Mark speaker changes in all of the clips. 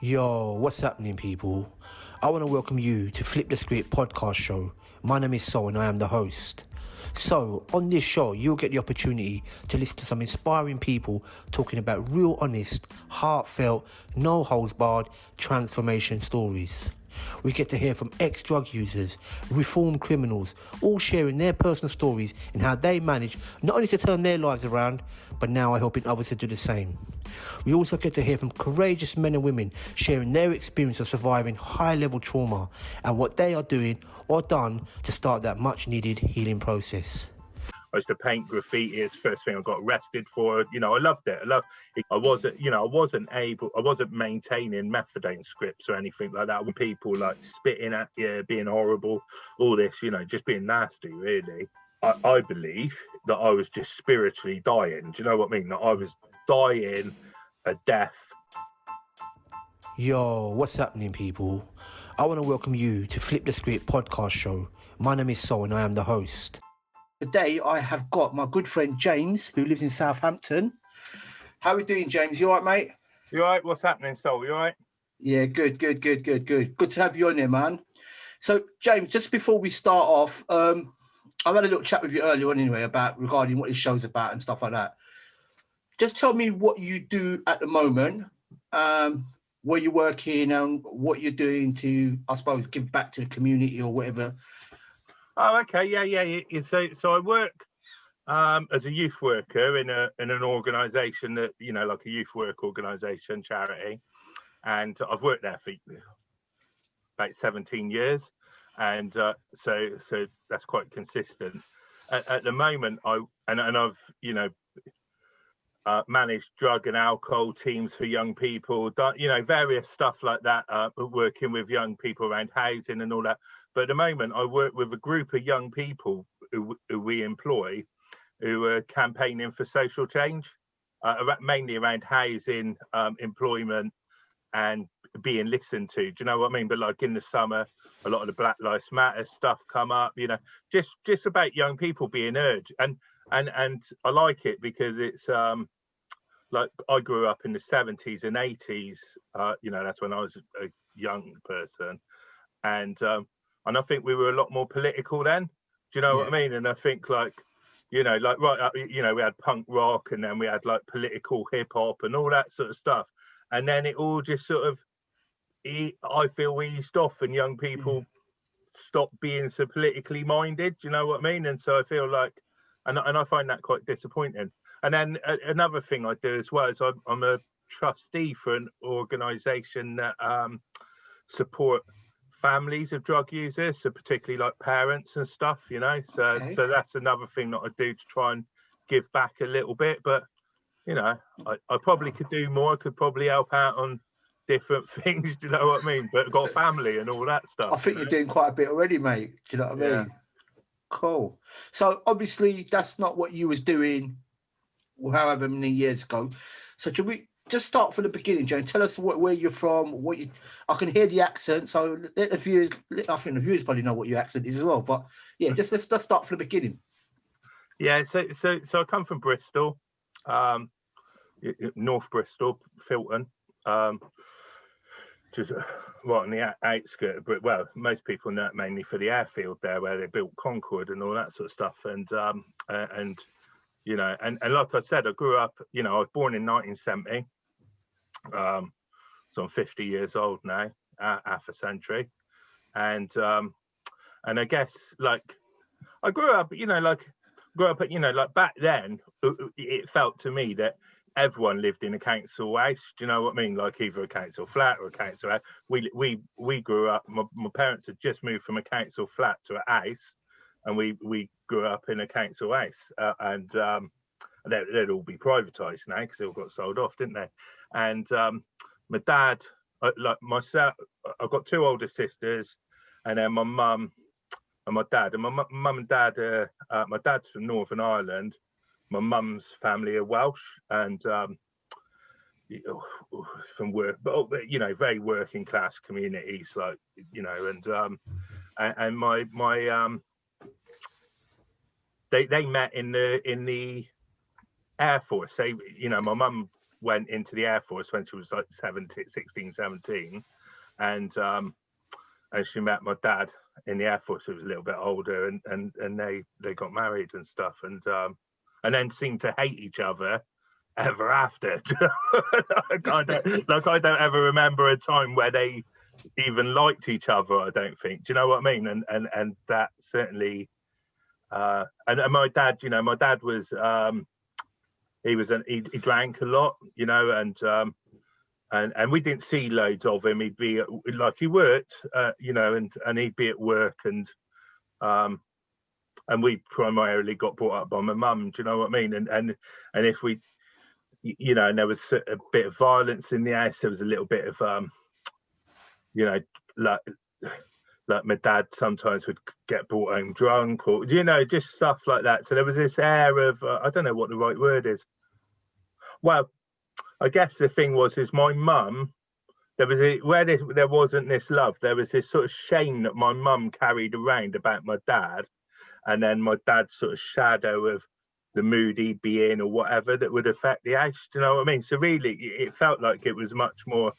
Speaker 1: Yo, what's happening, people? I want to welcome you to Flip the Script podcast show. My name is Sol and I am the host. So, on this show, you'll get the opportunity to listen to some inspiring people talking about real, honest, heartfelt, no holds barred transformation stories. We get to hear from ex-drug users, reformed criminals, all sharing their personal stories and how they manage not only to turn their lives around, but now are helping others to do the same. We also get to hear from courageous men and women sharing their experience of surviving high-level trauma and what they are doing or done to start that much-needed healing process.
Speaker 2: I used to paint graffiti. It's the first thing I got arrested for. I loved it. I wasn't maintaining methadone scripts or anything like that. When people like spitting at you, being horrible, all this, just being nasty, really. I believe that I was just spiritually dying. Do you know what I mean? That I was dying a death.
Speaker 1: Yo, what's happening, people? I want to welcome you to Flip the Script podcast show. My name is Sol and I am the host. Today, I have got my good friend James, who lives in Southampton. How are we doing, James? You all right, mate?
Speaker 2: You all right? What's happening, Sol? You all right?
Speaker 1: Yeah, good. Good to have you on here, man. So, James, just before we start off, I've had a little chat with you earlier on anyway regarding what this show's about and stuff like that. Just tell me what you do at the moment, where you're working and what you're doing to, I suppose, give back to the community or whatever.
Speaker 2: Oh, okay. Yeah. So I work as a youth worker in an organisation that, like a youth work organisation, charity. And I've worked there for about 17 years. And so that's quite consistent. At the moment, I've managed drug and alcohol teams for young people, done, various stuff like that, working with young people around housing and all that. But at the moment, I work with a group of young people who we employ, who are campaigning for social change, mainly around housing, employment, and being listened to. Do you know what I mean? But like in the summer, a lot of the Black Lives Matter stuff come up. Just about young people being urged, and I like it because it's like I grew up in the 70s and 80s. That's when I was a young person, and I think we were a lot more political then. Do you know what I mean? And I think we had punk rock, and then we had like political hip hop and all that sort of stuff. And then it all just sort of, I feel, eased off, and young people stopped being so politically minded. Do you know what I mean? And so I feel like, and I find that quite disappointing. And then another thing I do as well is I'm a trustee for an organisation that support families of drug users, so particularly like parents and stuff, So that's another thing that I do to try and give back a little bit. But I probably could do more. I could probably help out on different things. Do you know what I mean? But I've got family and all that stuff.
Speaker 1: I think you're doing quite a bit already, mate. Do you know what I mean? Cool. So obviously that's not what you was doing however many years ago. So should we just start from the beginning, James? Tell us where you're from, I can hear the accent, so let the viewers, I think the viewers probably know what your accent is as well. But yeah, let's start from the beginning.
Speaker 2: Yeah, so I come from Bristol, North Bristol, Filton, just right on the outskirts. Well, most people know it mainly for the airfield there, where they built Concorde and all that sort of stuff. And like I said, I grew up. I was born in 1970. So I'm 50 years old now, half a century, and I guess like I grew up, back then, it felt to me that everyone lived in a council house. Do you know what I mean? Like either a council flat or a council house. We grew up. My parents had just moved from a council flat to a house, and we grew up in a council house, and they'd all be privatised now because they all got sold off, didn't they? And my dad, like myself, I've got two older sisters, and then my mum and my dad. And my mum and dad, my dad's from Northern Ireland. My mum's family are Welsh, and from work, but very working class communities, like and my they met in the Air Force. My mum went into the Air Force when she was like 16, 17, and she met my dad in the Air Force, who was a little bit older, and they got married and stuff, and then seemed to hate each other ever after. I don't ever remember a time where they even liked each other. I don't think. Do you know what I mean? And that certainly. And my dad, my dad was he drank a lot, and we didn't see loads of him. He'd be like, he worked, and he'd be at work, and we primarily got brought up by my mum. Do you know what I mean? And if we, and there was a bit of violence in the house. There was a little bit of, like my dad sometimes would get brought home drunk, or just stuff like that. So there was this air of I don't know what the right word is. Well, I guess the thing is my mum. There wasn't this love. There was this sort of shame that my mum carried around about my dad, and then my dad's sort of shadow of the mood he'd be in or whatever that would affect the house. Do you know what I mean? So really, it felt like it was much more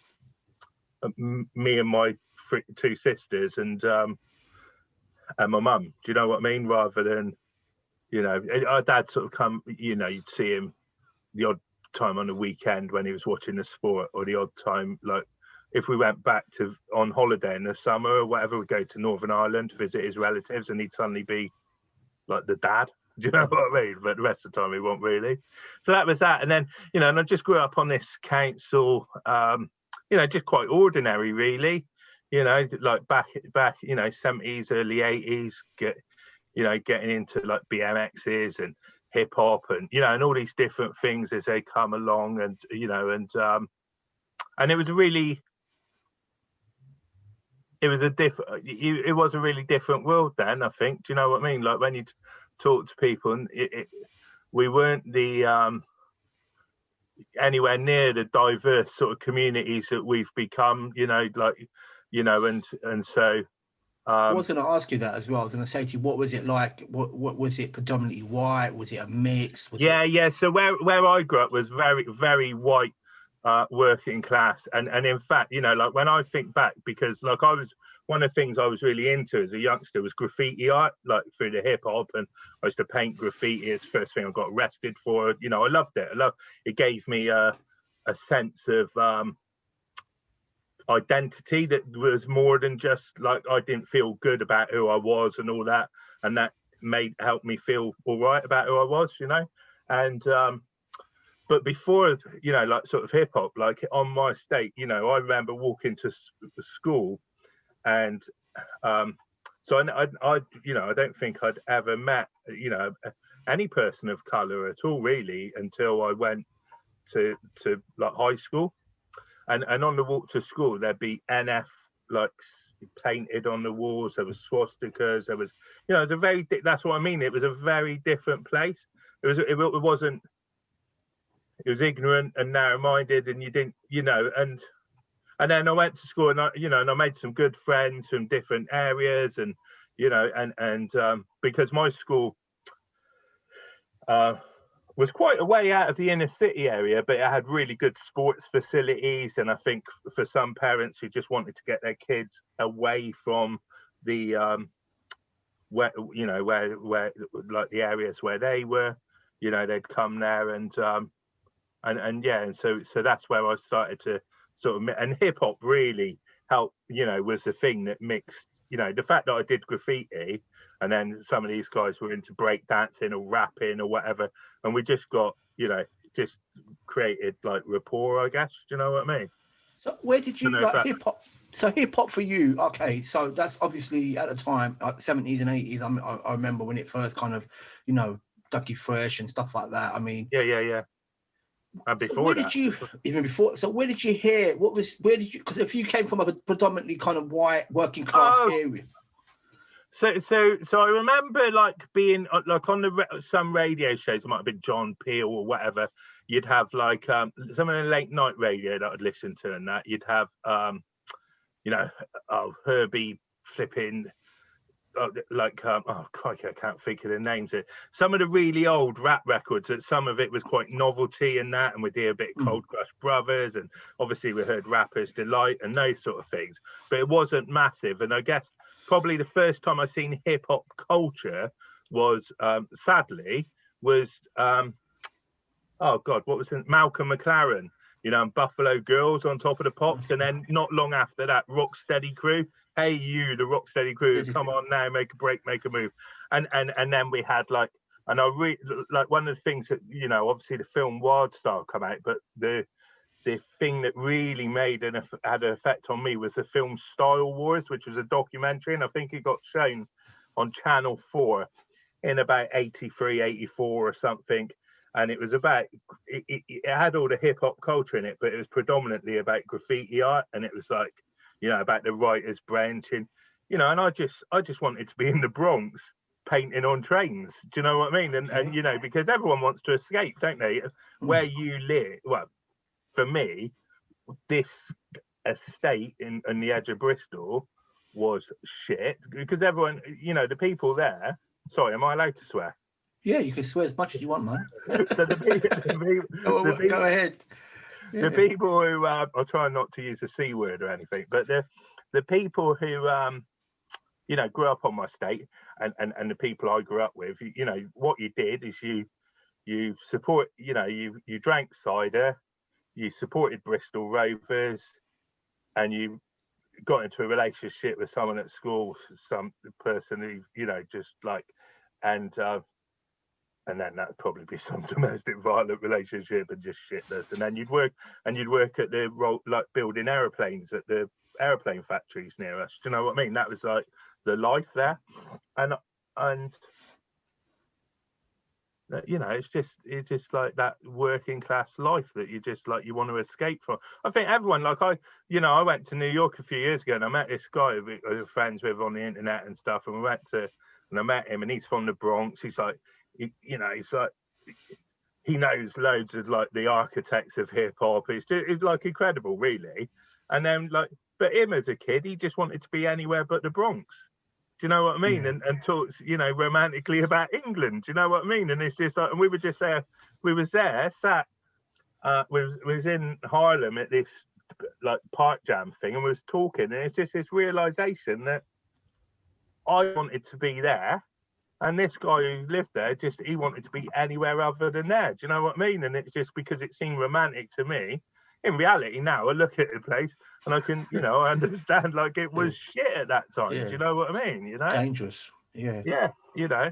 Speaker 2: me and my two sisters and my mum. Do you know what I mean? Rather than, our dad sort of come. You'd see him the odd time on the weekend when he was watching the sport, or the odd time like if we went back on holiday in the summer or whatever, we'd go to Northern Ireland to visit his relatives, and he'd suddenly be like the dad. Do you know what I mean? But the rest of the time he won't really. So that was that. And then, and I just grew up on this council, just quite ordinary, really. Like back, 70s, early 80s, getting into like BMXs and hip hop and, and all these different things as they come along. And, and it was really, it was a really different world then, I think. Do you know what I mean? Like when you talk to people, and we weren't the anywhere near the diverse sort of communities that we've become, and so
Speaker 1: I was going to ask you that as well. I was going to say to you, what was it like? What was it predominantly white? Was it a mix?
Speaker 2: Yeah. So where I grew up was very, very white, working class, and in fact, like when I think back, because like one of the things I was really into as a youngster was graffiti art, like through the hip hop, and I used to paint graffiti. It's the first thing I got arrested for. I loved it. It gave me a sense of identity that was more than just like I didn't feel good about who I was and all that, and that helped me feel all right about who I was, and but before like sort of hip hop, like on my estate, I remember walking to school, and so I don't think I'd ever met any person of color at all really until I went to like high school. And on the walk to school, there'd be NF like painted on the walls. There was swastikas. There was, that's what I mean. It was a very different place. It was ignorant and narrow-minded, and you didn't, and then I went to school, and I made some good friends from different areas, and because my school was quite a way out of the inner city area, but it had really good sports facilities. And I think for some parents who just wanted to get their kids away from the where like the areas where they were, they'd come there, and so that's where I started to sort of, and hip hop really helped, was the thing that mixed, the fact that I did graffiti, and then some of these guys were into break dancing or rapping or whatever, and we just got, just created like rapport, I guess. Do you know what I mean?
Speaker 1: So where did you like hip hop? So hip hop for you, okay? So that's obviously at the time, like the 70s and 80s. I remember when it first kind of, Dougie Fresh and stuff like that. I mean,
Speaker 2: yeah. And before
Speaker 1: where
Speaker 2: that,
Speaker 1: did you even before? So where did you hear? Where did you? Because if you came from a predominantly kind of white working class area.
Speaker 2: So I remember like being like on some radio shows. It might have been John Peel or whatever. You'd have like some of the late night radio that I'd listen to, and that you'd have Herbie flipping oh crikey, I can't think of the names. Some of the really old rap records, that some of it was quite novelty and that, and we'd hear a bit of Cold Crush Brothers, and obviously we heard Rappers Delight and those sort of things, but it wasn't massive. And I guess probably the first time I seen hip hop culture was sadly was oh god, what was it? Malcolm McLaren, you know, and Buffalo Girls on Top of the Pops, and then not long after that, Rocksteady Crew. Hey you, the Rocksteady Crew, come on now, make a break, make a move. And then we had like, and like one of the things that, you know, obviously the film Wild Star come out, but the thing that really had an effect on me was the film Style Wars, which was a documentary, and I think it got shown on Channel 4 in about 83, 84 or something. And it was about, it had all the hip hop culture in it, but it was predominantly about graffiti art. And it was like, you know, about the writers branching, you know, and I just wanted to be in the Bronx painting on trains. Do you know what I mean? And you know, because everyone wants to escape, don't they? Where you live, well, for me, this estate on the edge of Bristol was shit, because everyone, you know, the people there, sorry, am I allowed to swear?
Speaker 1: Yeah, you can swear as much as you want, man.
Speaker 2: So
Speaker 1: Go ahead.
Speaker 2: The people who, I'll try not to use the C word or anything, but the people who, you know, grew up on my estate, and the people I grew up with, you know, what you did is you support, you know, you drank cider, you supported Bristol Rovers, and you got into a relationship with someone at school, some person who, you know, just like, and then that'd probably be some domestic violent relationship and just shitless. And then you'd work at the, like, building aeroplanes at the aeroplane factories near us. Do you know what I mean? That was like the life there. And you know, it's just like that working class life that you just like, you want to escape from. I think everyone, like, I went to New York a few years ago, and I met this guy who I was friends with on the internet and stuff, and I met him, and he's from the Bronx. He's like, you know, he's like, he knows loads of like the architects of hip hop. It's like incredible, really. And then like, but him as a kid, he just wanted to be anywhere but the Bronx. Do you know what I mean? And talks, you know, romantically about England. Do you know what I mean? And it's just like, and we were just there. We was there, sat. Was in Harlem at this like park jam thing, and we was talking, and it's just this realization that I wanted to be there, and this guy who lived there, just he wanted to be anywhere other than there. Do you know what I mean? And it's just because it seemed romantic to me. In reality, now I look at the place and I can, you know, I understand like it was shit at that time. Do you know what I mean? You know,
Speaker 1: dangerous. Yeah,
Speaker 2: you know,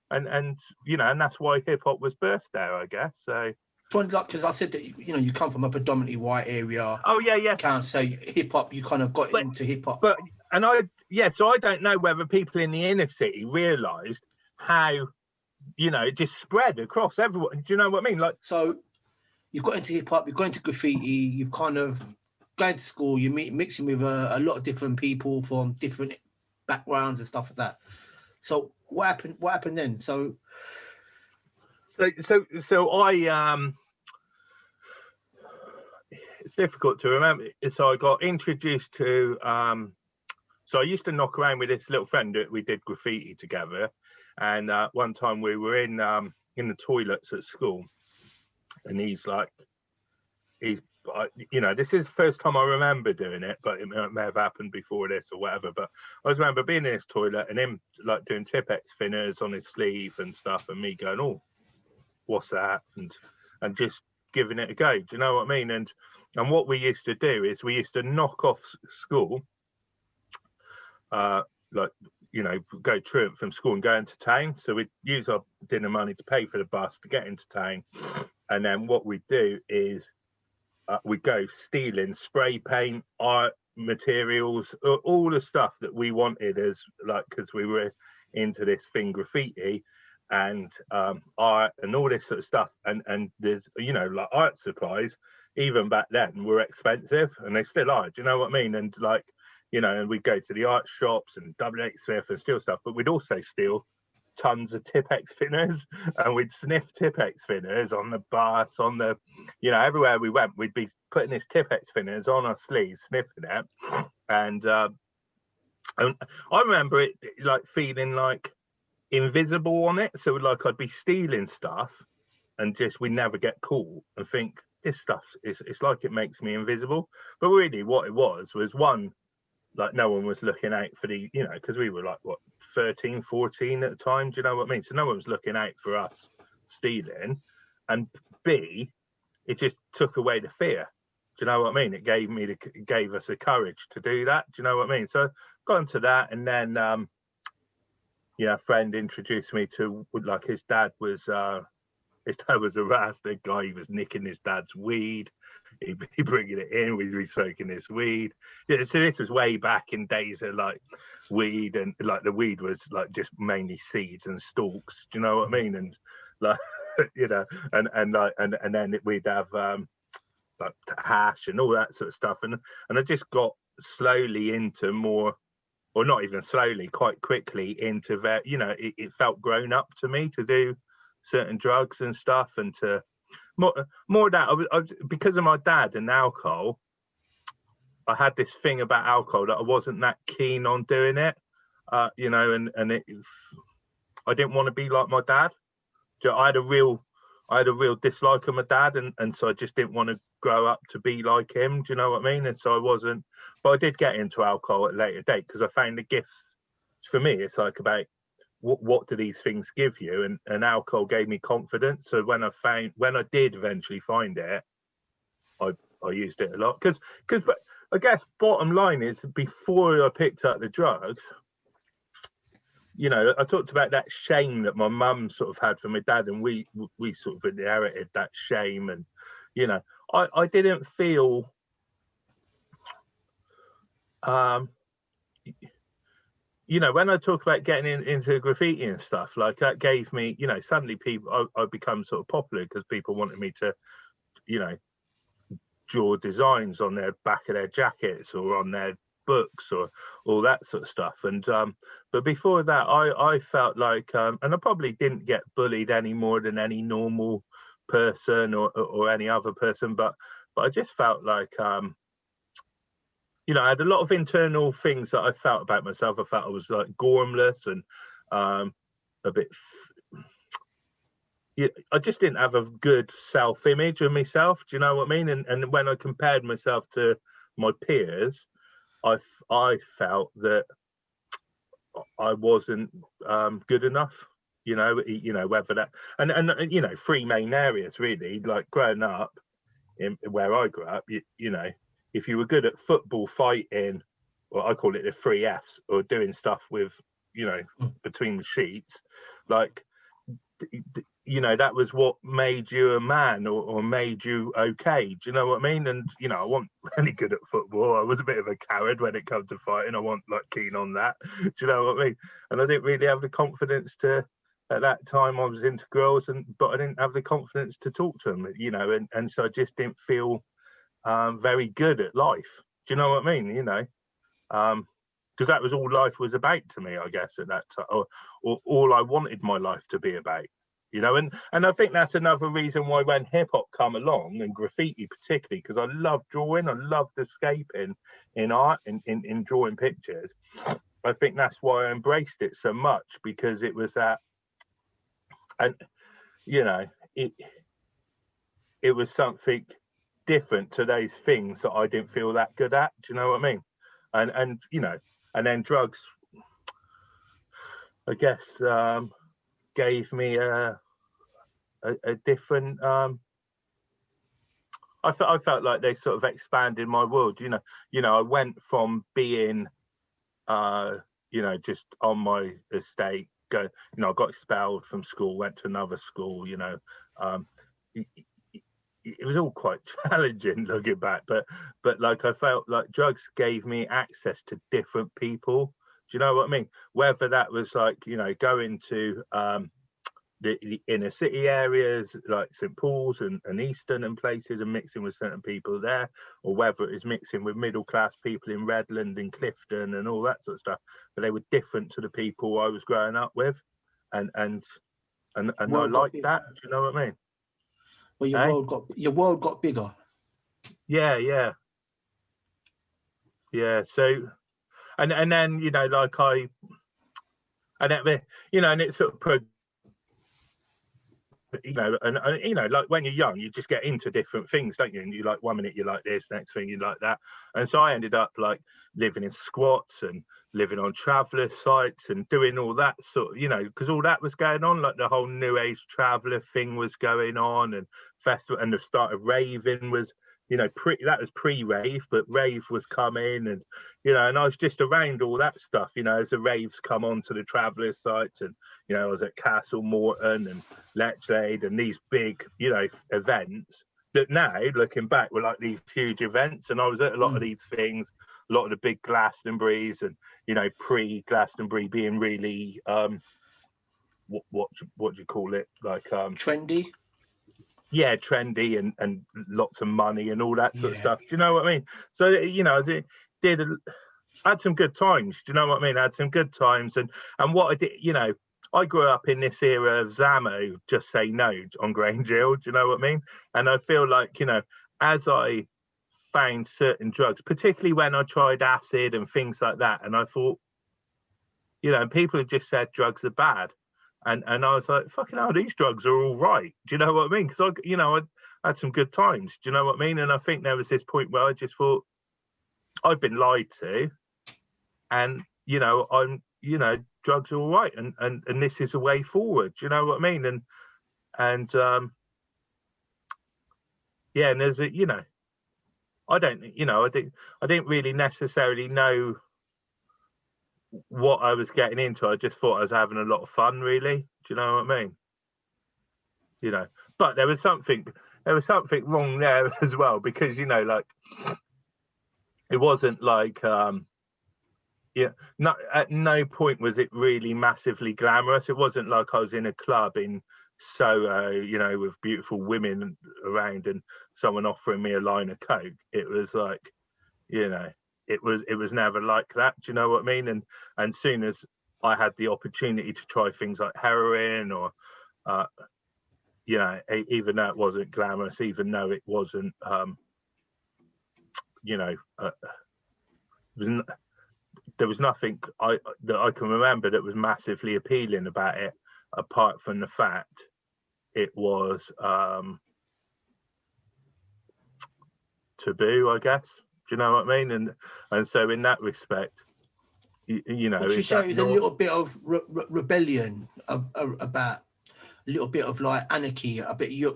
Speaker 2: and you know, and that's why hip hop was birthed there, I guess. So,
Speaker 1: because I said that, you know, you come from a predominantly white area.
Speaker 2: Oh yeah.
Speaker 1: Can't say hip hop. You kind of got into hip hop,
Speaker 2: so I don't know whether people in the inner city realised how, you know, it just spread across everyone. Do you know what I mean? Like,
Speaker 1: so you've got into hip hop, you've got into graffiti, you've kind of going to school, you're mixing with a lot of different people from different backgrounds and stuff like that. So what happened? What happened then? So
Speaker 2: I it's difficult to remember. So I got introduced to so I used to knock around with this little friend that we did graffiti together, and one time we were in the toilets at school, and he's you know, this is the first time I remember doing it, but it may have happened before this or whatever. But I just remember being in this toilet and him like doing Tipex thinners on his sleeve and stuff, and me going, "Oh, what's that?" and just giving it a go. Do you know what I mean? And what we used to do is we used to knock off school, like, you know, go truant from school and go into town. So we'd use our dinner money to pay for the bus to get into town, and then what we do is we go stealing spray paint, art materials, all the stuff that we wanted, as like, because we were into this thing, graffiti and art and all this sort of stuff. And there's, you know, like art supplies even back then were expensive, and they still are. Do you know what I mean? And like, you know, and we'd go to the art shops and WH Smith and steal stuff, but we'd also steal tons of Tipex thinners, and we'd sniff Tipex thinners on the bus, on the, you know, everywhere we went, we'd be putting this Tipex thinners on our sleeves, sniffing it, and And I remember it like feeling like invisible on it. So like I'd be stealing stuff and just we never get caught and think this stuff it's like it makes me invisible. But really what it was one, like no one was looking out for the, you know, because we were like what 13, 14 at the time, do you know what I mean? So no one was looking out for us stealing. And B, it just took away the fear. Do you know what I mean? It gave us the courage to do that. Do you know what I mean? So got into that, and then a friend introduced me to, like, his dad was a rascal guy. He was nicking his dad's weed. He'd be bringing it in. We'd be smoking this weed. Yeah, so this was way back in days of like weed, and like the weed was like just mainly seeds and stalks. Do you know what I mean? And like you know, and then we'd have like hash and all that sort of stuff. And I just got slowly into more, or not even slowly, quite quickly into that. You know, it felt grown up to me to do certain drugs and stuff, and to more that I because of my dad and alcohol. I had this thing about alcohol that I wasn't that keen on doing it, you know, and I didn't want to be like my dad. I had a real dislike of my dad, and so I just didn't want to grow up to be like him. Do you know what I mean? And so I wasn't. But I did get into alcohol at a later date because I found the gifts. For me, it's like about what do these things give you, and alcohol gave me confidence. So when I did eventually find it, I used it a lot because I guess bottom line is before I picked up the drugs, you know, I talked about that shame that my mum sort of had for my dad, and we sort of inherited that shame. And you know, I didn't feel you know, when I talk about getting into graffiti and stuff, like that gave me, you know, suddenly I become sort of popular because people wanted me to, you know, draw designs on their back of their jackets or on their books or all that sort of stuff. And but before that, I felt like, and I probably didn't get bullied any more than any normal person or any other person, but I just felt like, you know, I had a lot of internal things that I felt about myself. I felt I was like gormless and a bit. I just didn't have a good self-image of myself. Do you know what I mean? And when I compared myself to my peers, I felt that I wasn't good enough. You know, whether that and you know, three main areas really. Like growing up in where I grew up, you know, if you were good at football, fighting, or I call it the three Fs, or doing stuff with, you know, between the sheets, like, you know, that was what made you a man or made you okay. Do you know what I mean? And, you know, I wasn't really good at football. I was a bit of a coward when it comes to fighting. I wasn't like keen on that. Do you know what I mean? And I didn't really have the confidence to, at that time I was into girls, but I didn't have the confidence to talk to them, you know, and so I just didn't feel very good at life. Do you know what I mean? You know, because that was all life was about to me, I guess, at that time, or all I wanted my life to be about. You know, and I think that's another reason why when hip hop come along, and graffiti particularly, because I love drawing, I loved escaping in art, in drawing pictures. I think that's why I embraced it so much, because it was that, and you know, it was something different to those things that I didn't feel that good at. Do you know what I mean? And you know, and then drugs, I guess, gave me a different. I felt like they sort of expanded my world. You know, I went from being, you know, just on my estate. You know, I got expelled from school, went to another school. You know, it was all quite challenging looking back, but like I felt like drugs gave me access to different people. Do you know what I mean? Whether that was like, you know, going to the inner city areas like St Paul's and Easton and places and mixing with certain people there, or whether it was mixing with middle class people in Redland and Clifton and all that sort of stuff, but they were different to the people I was growing up with, and I like that. Do you know what I mean?
Speaker 1: Well, your world got bigger.
Speaker 2: Yeah. So, and then, you know, like and it, you know, and it's sort of you know, and you know, like when you're young, you just get into different things, don't you? And you like, one minute you like this, next thing you like that. And so I ended up like living in squats and living on traveller sites and doing all that sort of, you know, because all that was going on, like the whole new age traveller thing was going on, and festival, and the start of raving was, you know, that was pre-rave, but rave was coming, and you know, and I was just around all that stuff, you know, as the raves come onto the traveller sites, and you know, I was at Castle Morton and Lechlade and these big, you know, events that now, looking back, were like these huge events. And I was at a lot of these things, a lot of the big Glastonburys, and you know, pre-Glastonbury being really what do you call it, like
Speaker 1: trendy.
Speaker 2: Yeah, trendy and lots of money and all that sort of stuff. Do you know what I mean? So, you know, I had some good times. Do you know what I mean? I had some good times, and what I did, you know, I grew up in this era of Zamo, Just Say No, on Grange Hill. Do you know what I mean? And I feel like, you know, as I found certain drugs, particularly when I tried acid and things like that, and I thought, you know, people had just said drugs are bad. And I was like, fucking hell, these drugs are all right. Do you know what I mean? Because I had some good times. Do you know what I mean? And I think there was this point where I just thought, I've been lied to, and you know, drugs are all right, and this is a way forward. Do you know what I mean? And yeah, and there's a, you know, I didn't really necessarily know what I was getting into. I just thought I was having a lot of fun, really. Do you know what I mean? You know, but there was something wrong there as well, because, you know, like, it wasn't like at no point was it really massively glamorous. It wasn't like I was in a club in Soho, you know, with beautiful women around and someone offering me a line of coke. It was like, you know, it was never like that. Do you know what I mean? And soon as I had the opportunity to try things like heroin, or you know, even though it wasn't glamorous, even though it wasn't you know, there was nothing that I can remember that was massively appealing about it, apart from the fact it was taboo, I guess. Do you know what I mean? And so in that respect, you know,
Speaker 1: would you say there's a little bit of rebellion about a little bit of like anarchy, a bit your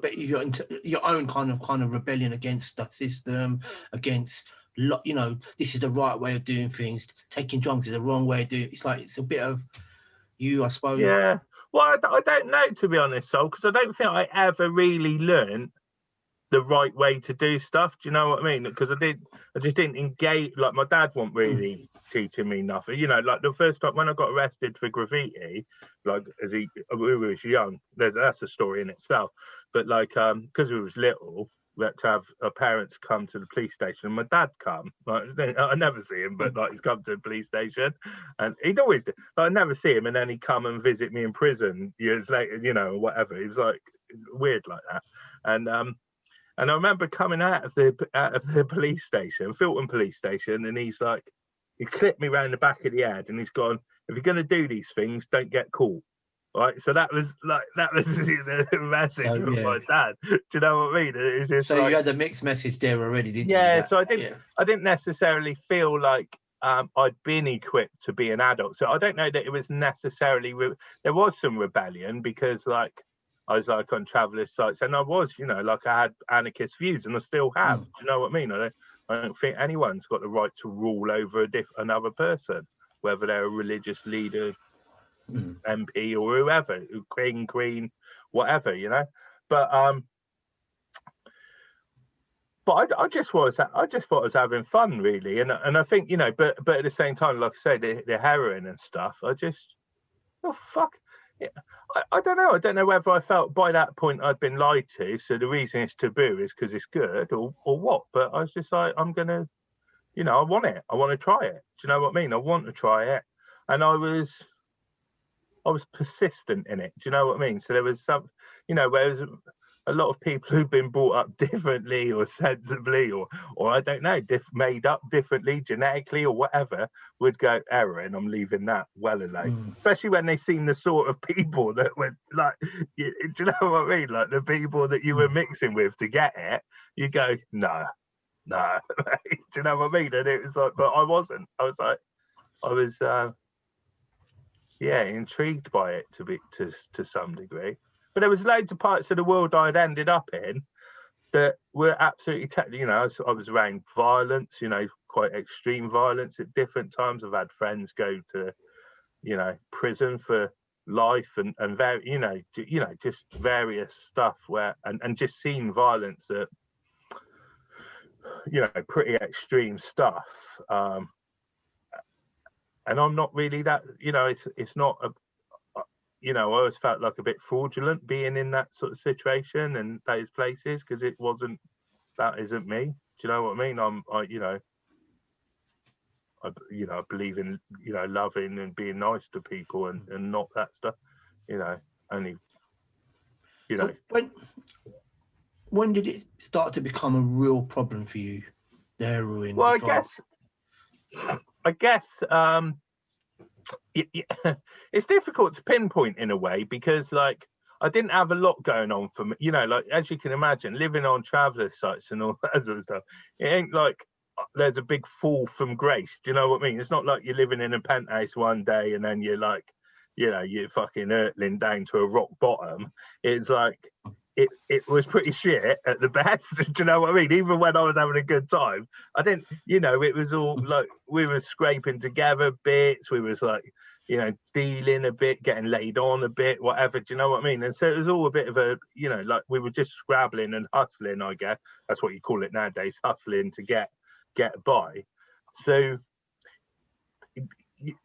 Speaker 1: own kind of rebellion against the system, against, you know, this is the right way of doing things, taking drugs is the wrong way of doing it. It's like, it's a bit of you, I suppose.
Speaker 2: Yeah, well, I don't know, to be honest, Sol, because I don't think I ever really learned the right way to do stuff. Do you know what I mean? Because I just didn't engage. Like, my dad wasn't really teaching me nothing. You know, like the first time when I got arrested for graffiti, like we was young, that's a story in itself. But like, because we was little, we had to have our parents come to the police station. And my dad come. Like, I never see him, but like, he's come to the police station, and he'd always do. Like, I never see him, and then he'd come and visit me in prison years later. You know, whatever. He was like weird like that, and I remember coming out of the police station, Filton police station, and he's like, he clipped me round the back of the head, and he's gone, if you're going to do these things, don't get caught. Right, so that was the message from my dad. Do you know what I mean? It was just
Speaker 1: so like, you had a mixed message there already, didn't you?
Speaker 2: Yeah, so I didn't necessarily feel like I'd been equipped to be an adult. So I don't know that it was necessarily, there was some rebellion, because like, I was like on traveller sites, and I was, you know, like, I had anarchist views, and I still have. Do you know what I mean? I don't think anyone's got the right to rule over another person, whether they're a religious leader, MP, or whoever, queen, whatever, you know. But I just thought I was having fun, really, and I think, you know, but at the same time, like I say, the heroin and stuff, I just, oh fuck. Yeah, I don't know. I don't know whether I felt by that point I'd been lied to. So the reason it's taboo is because it's good, or what. But I was just like, I'm gonna, you know, I want it. I want to try it. Do you know what I mean? I want to try it, and I was persistent in it. Do you know what I mean? So there was some, you know, whereas a lot of people who've been brought up differently or sensibly or I don't know, made up differently genetically or whatever, would go, heroin, I'm leaving that well alone. Especially when they've seen the sort of people that were like, do you know what I mean? Like the people that you were mixing with to get it, you go, no. Do you know what I mean? And it was like, but I wasn't. I was intrigued by it to some degree. But there was loads of parts of the world I'd ended up in that were absolutely, I was around violence, quite extreme violence at different times. I've had friends go to, prison for life and just various stuff where, and just seen violence at, pretty extreme stuff. And I'm not really that, it's not a, I always felt like a bit fraudulent being in that sort of situation and those places, because that isn't me. Do you know what I mean? I believe in, loving and being nice to people and not that stuff, only,
Speaker 1: So when did it start to become a real problem for you, the heroin?
Speaker 2: Well, I guess it's difficult to pinpoint in a way, because like I didn't have a lot going on for me, like as you can imagine, living on traveller sites and all that sort of stuff. It ain't like there's a big fall from grace. Do you know what I mean? It's not like you're living in a penthouse one day and then you're like, you're fucking hurtling down to a rock bottom. It's like it was pretty shit at the best. Do you know what I mean? Even when I was having a good time, I didn't, it was all like we were scraping together bits. We was like, dealing a bit, getting laid on a bit, whatever. Do you know what I mean? And so it was all a bit of a, like we were just scrabbling and hustling, I guess. That's what you call it nowadays, hustling to get by. So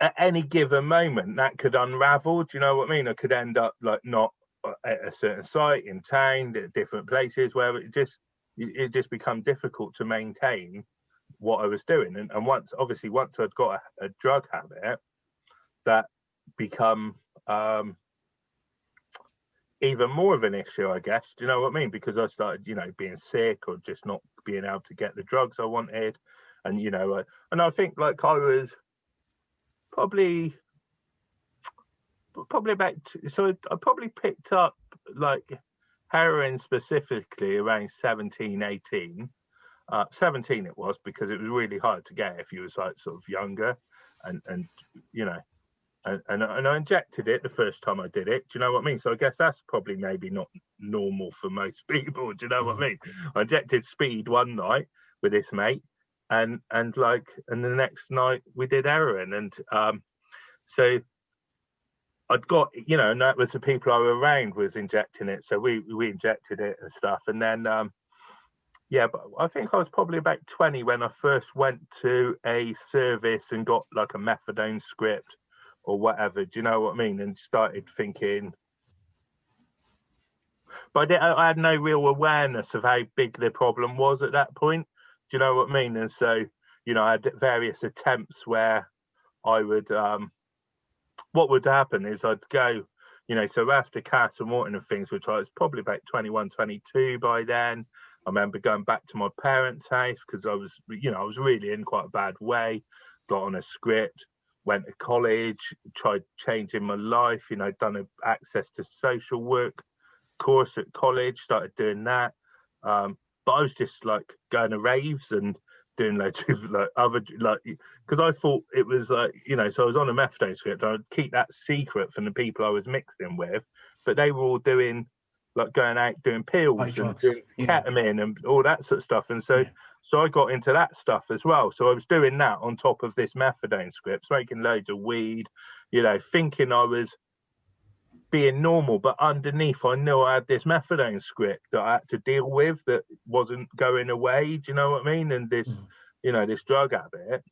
Speaker 2: at any given moment, that could unravel. Do you know what I mean? I could end up like not at a certain site in town, at different places where it just become difficult to maintain what I was doing. And once I'd got a drug habit, that become even more of an issue, I guess. Do you know what I mean? Because I started, being sick or just not being able to get the drugs I wanted. And, and I think like I was probably about, so I probably picked up like heroin specifically around 17, 18. 17 it was, because it was really hard to get if you was like sort of younger and and I injected it the first time I did it. Do you know what I mean? So I guess that's probably maybe not normal for most people. Do you know what I mean? I injected speed one night with this mate, and the next night we did heroin, and so I'd got, and that was the people I were around was injecting it. So we injected it and stuff, and then but I think I was probably about 20 when I first went to a service and got like a methadone script or whatever. Do you know what I mean? And started thinking, but I had no real awareness of how big the problem was at that point. Do you know what I mean? And so, I had various attempts where I would, what would happen is I'd go, so after Castle Morton and things, which I was probably about 21, 22 by then. I remember going back to my parents' house because I was really in quite a bad way, got on a script, went to college, tried changing my life, done an access to social work course at college, started doing that. But I was just like going to raves and doing loads of like other, like, because I thought it was like, so I was on a methadone script. I'd keep that secret from the people I was mixing with, but they were all doing like going out doing pills and doing ketamine and all that sort of stuff. And so I got into that stuff as well. So I was doing that on top of this methadone script, smoking loads of weed, thinking I was being normal, but underneath I knew I had this methadone script that I had to deal with that wasn't going away. Do you know what I mean? And this, this drug habit,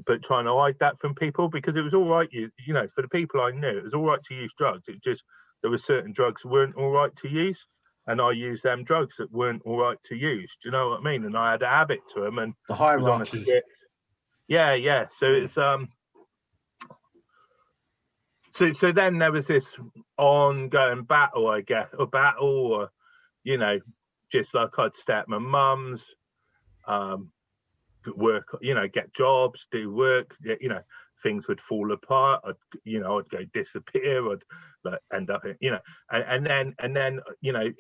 Speaker 2: but trying to hide that from people, because it was all right, for the people I knew, it was all right to use drugs. It just, there were certain drugs that weren't all right to use, and I used them drugs that weren't all right to use. Do you know what I mean? And I had a habit to them, and
Speaker 1: the hierarchy.
Speaker 2: Yeah. So it's So then there was this ongoing battle, I guess, or you know, just like I'd stay at my mum's, work, you know, get jobs, do work, you know, things would fall apart. I'd go disappear. I'd like end up, you know, and then, you know,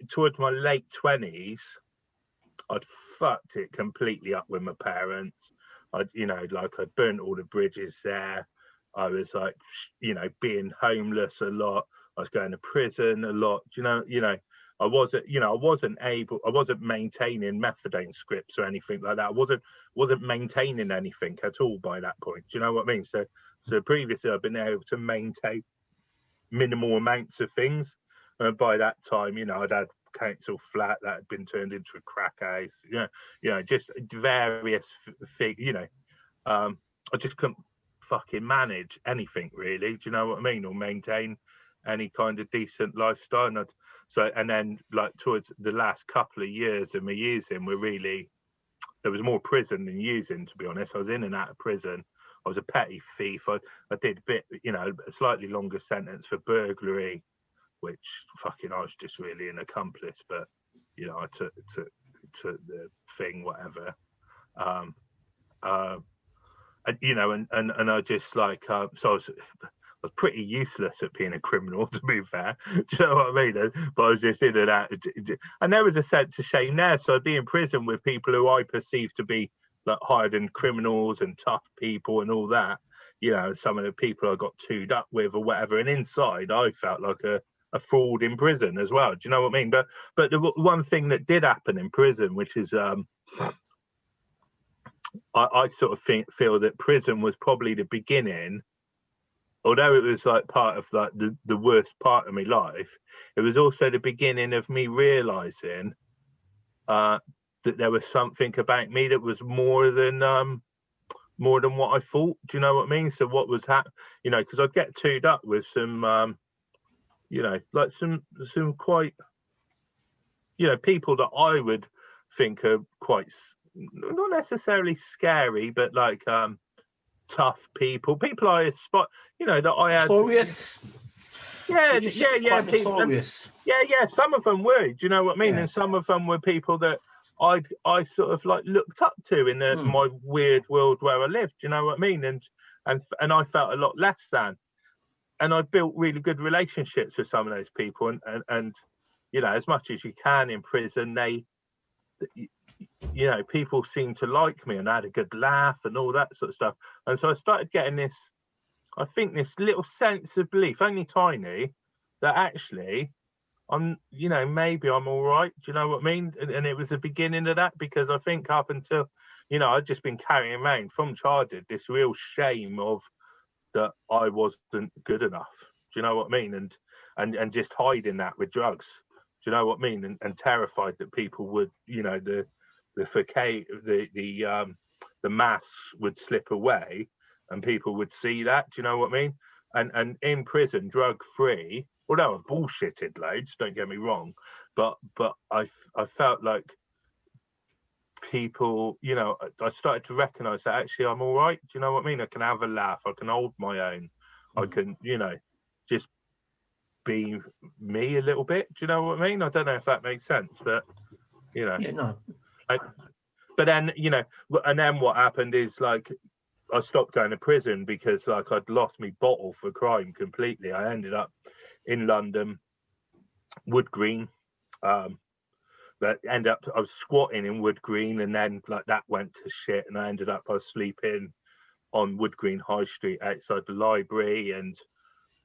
Speaker 2: towards my late 20s, I'd fucked it completely up with my parents. You know, like I burnt all the bridges there. I was like, you know, being homeless a lot. I was going to prison a lot. I wasn't maintaining methadone scripts or anything like that. I wasn't maintaining anything at all by that point. Do you know what I mean? So previously I've been able to maintain minimal amounts of things. And by that time, you know, I'd had council flat that had been turned into a crack house. Just various things. I just couldn't fucking manage anything really. Do you know what I mean? Or maintain any kind of decent lifestyle. And then like towards the last couple of years of me using were really, there was more prison than using, to be honest. I was in and out of prison. I was a petty thief. I did a slightly longer sentence for burglary, which fucking I was just really an accomplice, but you know, I took the thing, whatever. And I just like so I was pretty useless at being a criminal, to be fair. Do you know what I mean? But I was just in and out, and there was a sense of shame there. So I'd be in prison with people who I perceived to be like hardened criminals and tough people and all that. You know, some of the people I got tooed up with or whatever, and inside I felt like a fraud in prison as well. Do you know what I mean? But the one thing that did happen in prison, which is I sort of feel that prison was probably the beginning. Although it was like part of like the worst part of my life, it was also the beginning of me realizing that there was something about me that was more than what I thought. Do you know what I mean? So what was you know, because I'd get tooed up with some you know, like some quite, you know, people that I would think are quite not necessarily scary, but like tough people I spot, you know, that I had.
Speaker 1: Notorious.
Speaker 2: Yeah.
Speaker 1: Notorious.
Speaker 2: Yeah. Some of them were. Do you know what I mean? Yeah. And some of them were people that I sort of like looked up to in my weird world where I lived. Do you know what I mean? And I felt a lot less than. And I built really good relationships with some of those people. And you know, as much as you can in prison, you know, people seem to like me, and I had a good laugh and all that sort of stuff. And so I started getting this little sense of belief, only tiny, that actually you know, maybe I'm all right. Do you know what I mean? And it was the beginning of that, because I think up until, you know, I'd just been carrying around from childhood this real shame of that I wasn't good enough. Do you know what I mean? And just hiding that with drugs. Do you know what I mean? And terrified that people would, you know, the masks would slip away and people would see that. Do you know what I mean? And in prison, drug free, although I bullshitted loads, don't get me wrong, but I felt like people, you know, I started to recognize that actually I'm all right. Do you know what I mean? I can have a laugh, I can hold my own, I can, you know, just be me a little bit. Do you know what I mean? I don't know if that makes sense, but you know.
Speaker 1: Yeah, no.
Speaker 2: But then, you know, and then what happened is like I stopped going to prison because like I'd lost my bottle for crime completely. I ended up in London, Wood Green. But I was squatting in Wood Green, and then like that went to shit, and I ended up I was sleeping on Wood Green High Street outside the library, and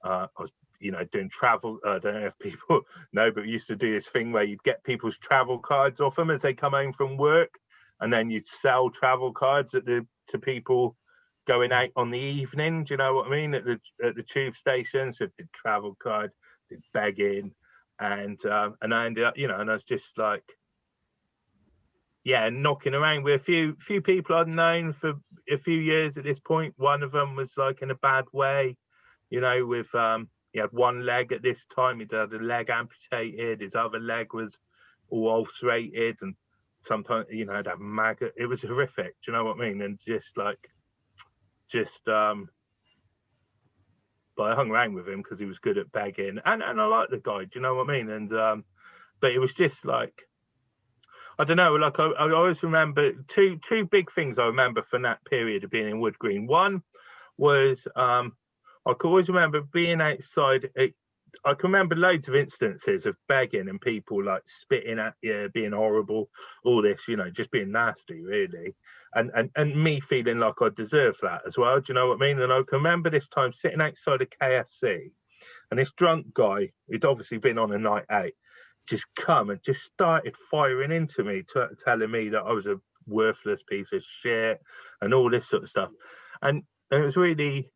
Speaker 2: I was, you know, doing travel. I don't know if people know, but we used to do this thing where you'd get people's travel cards off them as they come home from work, and then you'd sell travel cards to people going out on the evening. Do you know what I mean? At the tube station. So did travel card, did begging, and I ended up, you know, and I was just like, yeah, knocking around with a few people I'd known for a few years at this point. One of them was like in a bad way, you know, with he had one leg at this time. He'd had a leg amputated. His other leg was all ulcerated, and sometimes, you know, I'd have maggot. It was horrific. Do you know what I mean? And but I hung around with him because he was good at begging, and I liked the guy. Do you know what I mean? And but it was just like, I don't know, like I always remember two big things I remember from that period of being in Wood Green. One was I can always remember being outside. I can remember loads of instances of begging and people like spitting at you, being horrible, all this, just being nasty, really. And me feeling like I deserved that as well. Do you know what I mean? And I can remember this time sitting outside a KFC, and this drunk guy, who'd obviously been on a night out, just come and just started firing into me, telling me that I was a worthless piece of shit and all this sort of stuff. And it was really,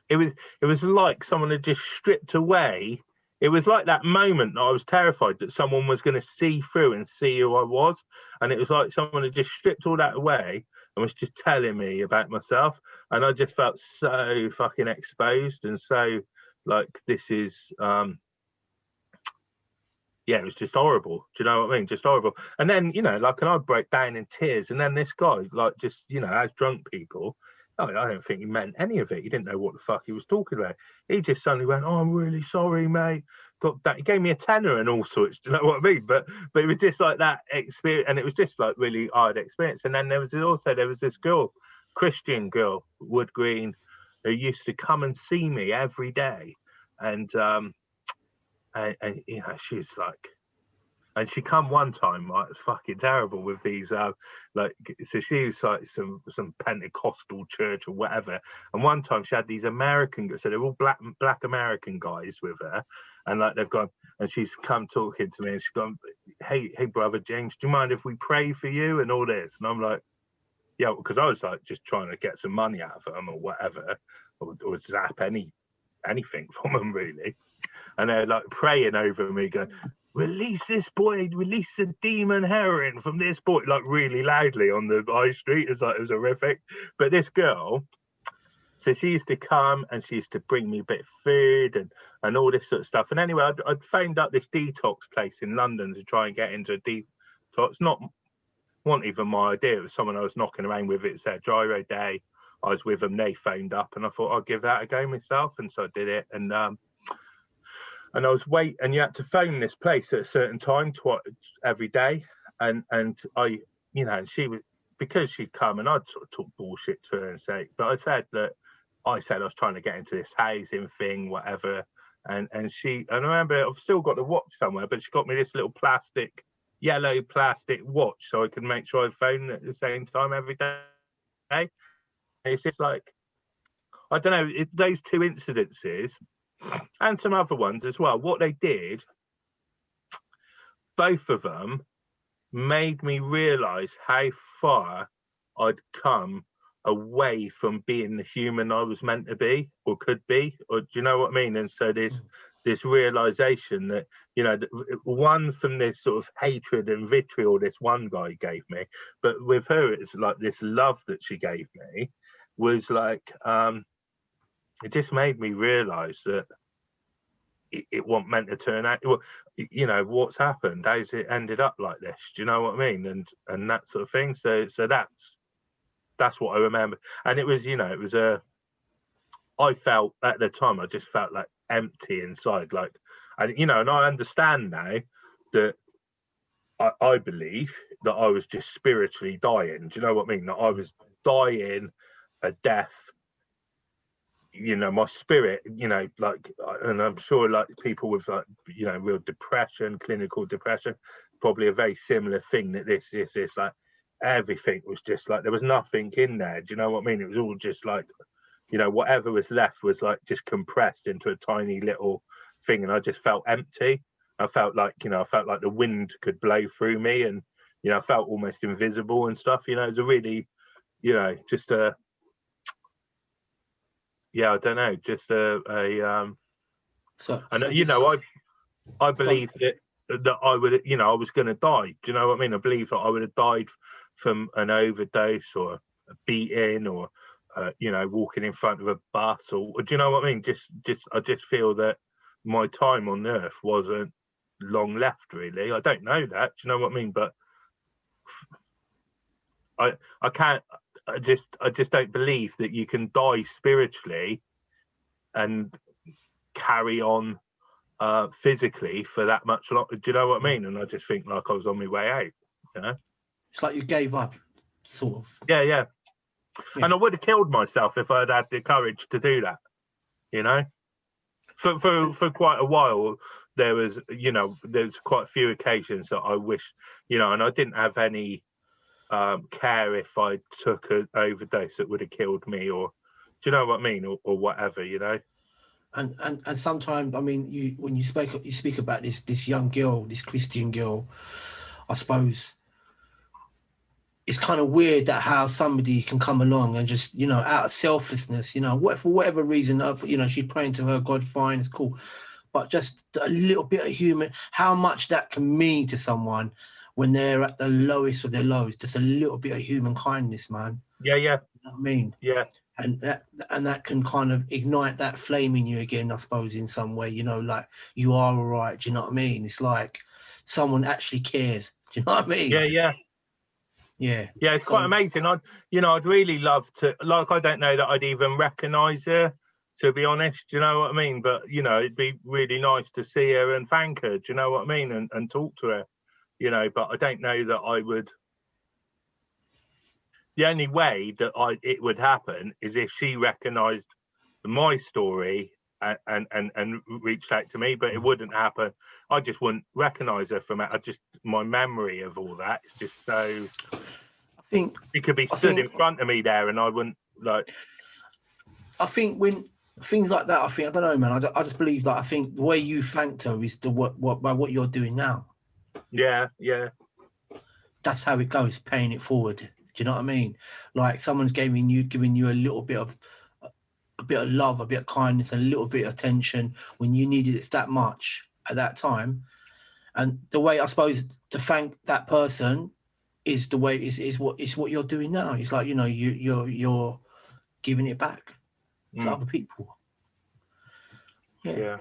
Speaker 2: it was like someone had just stripped away. It was like that moment that I was terrified that someone was going to see through and see who I was. And it was like someone had just stripped all that away and was just telling me about myself. And I just felt so fucking exposed and so like, this is, yeah, it was just horrible. Do you know what I mean? Just horrible. And then, like, and I'd break down in tears. And then this guy, like, just, as drunk people, I don't think he meant any of it. He didn't know what the fuck he was talking about. He just suddenly went, "Oh, I'm really sorry, mate." Got that. He gave me a tenner and all sorts. Do you know what I mean? But it was just like that experience, and it was just like really hard experience. And then there was this girl, Christian girl, Wood Green, who used to come and see me every day, and she was like, and she come one time, like, it's fucking terrible with these, like, so she was like some Pentecostal church or whatever, and one time she had these American, so they're all black American guys with her, and like they've gone, and she's come talking to me, and she's gone, hey brother James, do you mind if we pray for you and all this? And I'm like, yeah, because I was like just trying to get some money out of them or whatever, or zap anything from them really. And they're like praying over me, going, "Release this boy, release the demon heroin from this boy," like really loudly on the high street. It was horrific. But this girl, so she used to come and she used to bring me a bit of food and all this sort of stuff. And anyway, I'd phoned up this detox place in London to try and get into a detox. Wasn't even my idea. It was someone I was knocking around with. It was their gyro day. I was with them. They phoned up, and I thought I'd give that a go myself. And so I did it. And I was and you had to phone this place at a certain time every day. And I, and she was, because she'd come and I'd sort of talk bullshit to her and say, but I said I was trying to get into this housing thing, whatever. And I remember I've still got the watch somewhere, but she got me this little yellow plastic watch so I could make sure I phone at the same time every day. And it's just like, I don't know, those two incidences and some other ones as well, what they did, both of them made me realise how far I'd come away from being the human I was meant to be or could be, or do you know what I mean? And so this realisation that, one from this sort of hatred and vitriol this one guy gave me, but with her it's like this love that she gave me was like, it just made me realise that it wasn't meant to turn out. Well, what's happened? How's it ended up like this? Do you know what I mean? And that sort of thing. So that's what I remember. And it was, I felt at the time, I just felt like empty inside. Like, and I understand now that I believe that I was just spiritually dying. Do you know what I mean? That I was dying a death. My spirit, like, and I'm sure like people with like, real depression, clinical depression, probably a very similar thing that this like everything was just like, there was nothing in there. Do you know what I mean? It was all just like, whatever was left was like just compressed into a tiny little thing. And I just felt empty. I felt like, the wind could blow through me and, I felt almost invisible and stuff. It was a really, just a, yeah, I don't know, just I believe that I would, I was going to die. Do you know what I mean? I believe that I would have died from an overdose or a beating or, walking in front of a bus or do you know what I mean? I just feel that my time on earth wasn't long left, really. I don't know that. Do you know what I mean? But I can't. I just don't believe that you can die spiritually and carry on physically for that much longer. Do you know what I mean? And I just think like I was on my way out. You know,
Speaker 1: it's like you gave up, sort of.
Speaker 2: Yeah. And I would have killed myself if I'd had the courage to do that. You know, for quite a while there was quite a few occasions that I wish, and I didn't have any care if I took an overdose that would have killed me, or do you know what I mean, or whatever,
Speaker 1: And sometimes, I mean, when you speak about this young girl, this Christian girl, I suppose it's kind of weird that how somebody can come along and just, out of selflessness, for whatever reason, she's praying to her God, fine, it's cool. But just a little bit of human, how much that can mean to someone when they're at the lowest of their lows, just a little bit of human kindness, man.
Speaker 2: Yeah.
Speaker 1: You know what I mean?
Speaker 2: Yeah.
Speaker 1: And that can kind of ignite that flame in you again, I suppose, in some way, like you are all right. Do you know what I mean? It's like someone actually cares. Do you know what I mean?
Speaker 2: Yeah. It's quite amazing. I'd really love to, like, I don't know that I'd even recognise her, to be honest. Do you know what I mean? But it'd be really nice to see her and thank her. Do you know what I mean? And talk to her. But I don't know that I would. The only way that it would happen is if she recognised my story and reached out to me, but it wouldn't happen. I just wouldn't recognise her from it. My memory of all that is just so.
Speaker 1: I think
Speaker 2: she could be stood in front of me there, and I wouldn't like.
Speaker 1: I think when things like that, I don't know, man. I just believe that. I think the way you thanked her is by what you're doing now.
Speaker 2: Yeah.
Speaker 1: That's how it goes, paying it forward. Do you know what I mean? Like someone's giving you a little bit of love, a bit of kindness, a little bit of attention when you needed it that much at that time. And the way, I suppose, to thank that person is the way is what you're doing now. It's like, you're giving it back to other people. Yeah.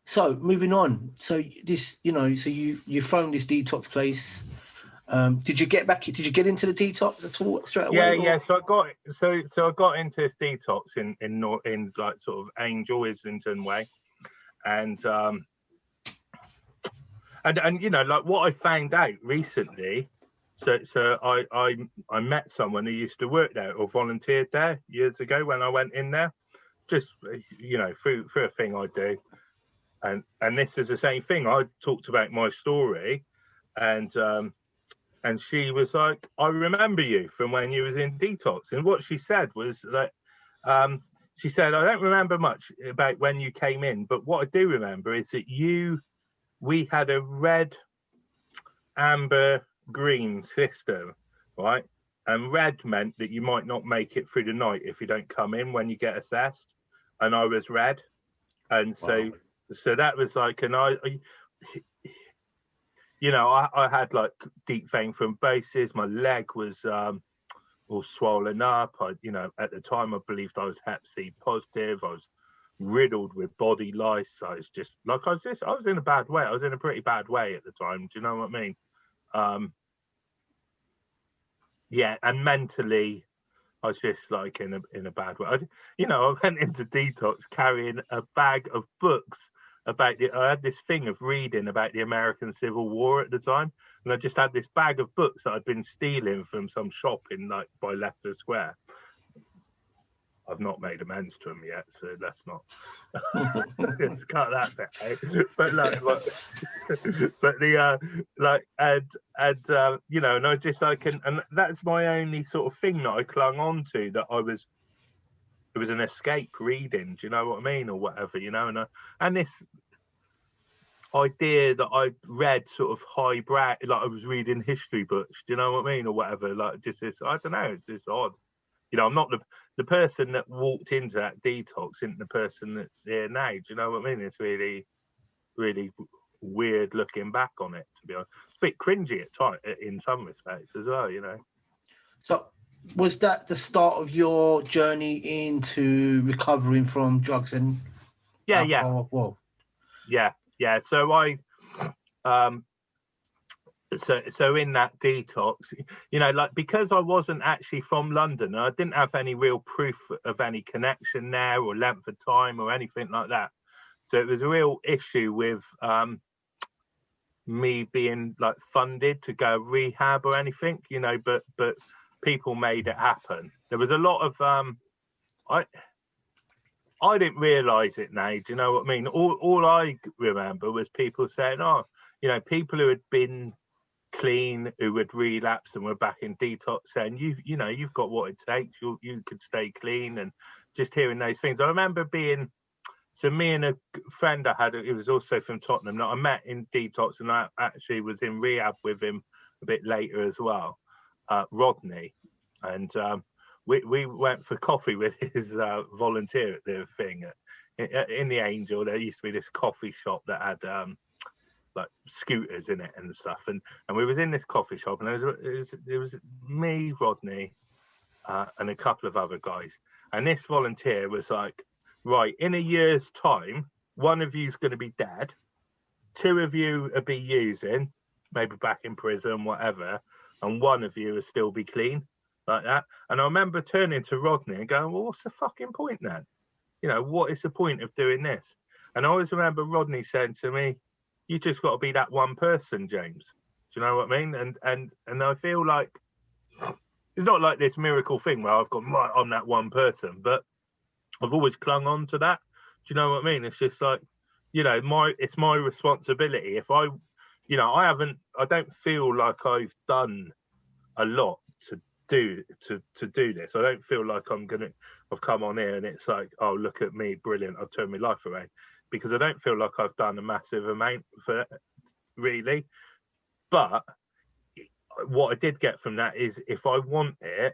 Speaker 1: So moving on. So this, so you phoned this detox place. Did you get into the detox at all straight away?
Speaker 2: Yeah. So I got into this detox in like sort of Angel Islington way, and like what I found out recently. So I met someone who used to work there or volunteered there years ago when I went in there, just through a thing I do, and this is the same thing. I talked about my story, and she was like, I remember you from when you was in detox. And what she said was that, she said, I don't remember much about when you came in, but what I do remember is that we had a red, amber, green system, right? And red meant that you might not make it through the night if you don't come in when you get assessed. And I was red. And so that was like, and I had like deep vein thrombosis. My leg was all swollen up. At the time I believed I was Hep C positive. I was riddled with body lice. I was just like, I was in a bad way. I was in a pretty bad way at the time. Do you know what I mean? And mentally I was just like in a bad way. I went into detox carrying a bag of books I had this thing of reading about the American Civil War at the time, and I just had this bag of books that I'd been stealing from some shop by Leicester Square. I've not made amends to them yet, so let's not let's cut that bit out. But and I just like, and that's my only sort of thing that I clung on to, that it was an escape reading, do you know what I mean, or whatever, and this idea that I read sort of highbrow, like I was reading history books, do you know what I mean, or whatever, like just this, I don't know, it's just odd. I'm not the person that walked into that detox isn't the person that's here now, do you know what I mean? It's really, really weird looking back on it, to be honest. It's a bit cringy at times in some respects as well,
Speaker 1: So was that the start of your journey into recovering from drugs and alcohol? Whoa.
Speaker 2: Yeah. So I, so in that detox, like, because I wasn't actually from London, I didn't have any real proof of any connection there or length of time or anything like that. So it was a real issue with me being like funded to go rehab or anything, you know, but people made it happen. There was a lot of I didn't realise it now, do you know what I mean? All I remember was people saying, oh, you know, people who had been clean, who had relapsed and were back in detox, saying, you know, you've got what it takes, you could stay clean, and just hearing those things. I remember so me and a friend I had, it was also from Tottenham, that I met in detox, and I actually was in rehab with him a bit later as well, Rodney, and we went for coffee with his volunteer at the thing in the Angel. There used to be this coffee shop that had like scooters in it and stuff, and we was in this coffee shop, and it was me, Rodney, and a couple of other guys, and this volunteer was like, right, in a year's time, one of you's going to be dead, two of you will be using, maybe back in prison, whatever, and one of you will still be clean, like that. And I remember turning to Rodney and going, well, what's the fucking point then? You know, what is the point of doing this? And I always remember Rodney saying to me, you just got to be that one person, James. Do you know what I mean? And I feel like it's not like this miracle thing where I've gone, right, I'm that one person, but I've always clung on to that. Do you know what I mean? It's just like, you know, it's my responsibility. If I, you know, I don't feel like I've done a lot to do this. I don't feel like I've come on here and it's like, oh, look at me, brilliant, I've turned my life around, because I don't feel like I've done a massive amount for it, really. But what I did get from that is, if I want it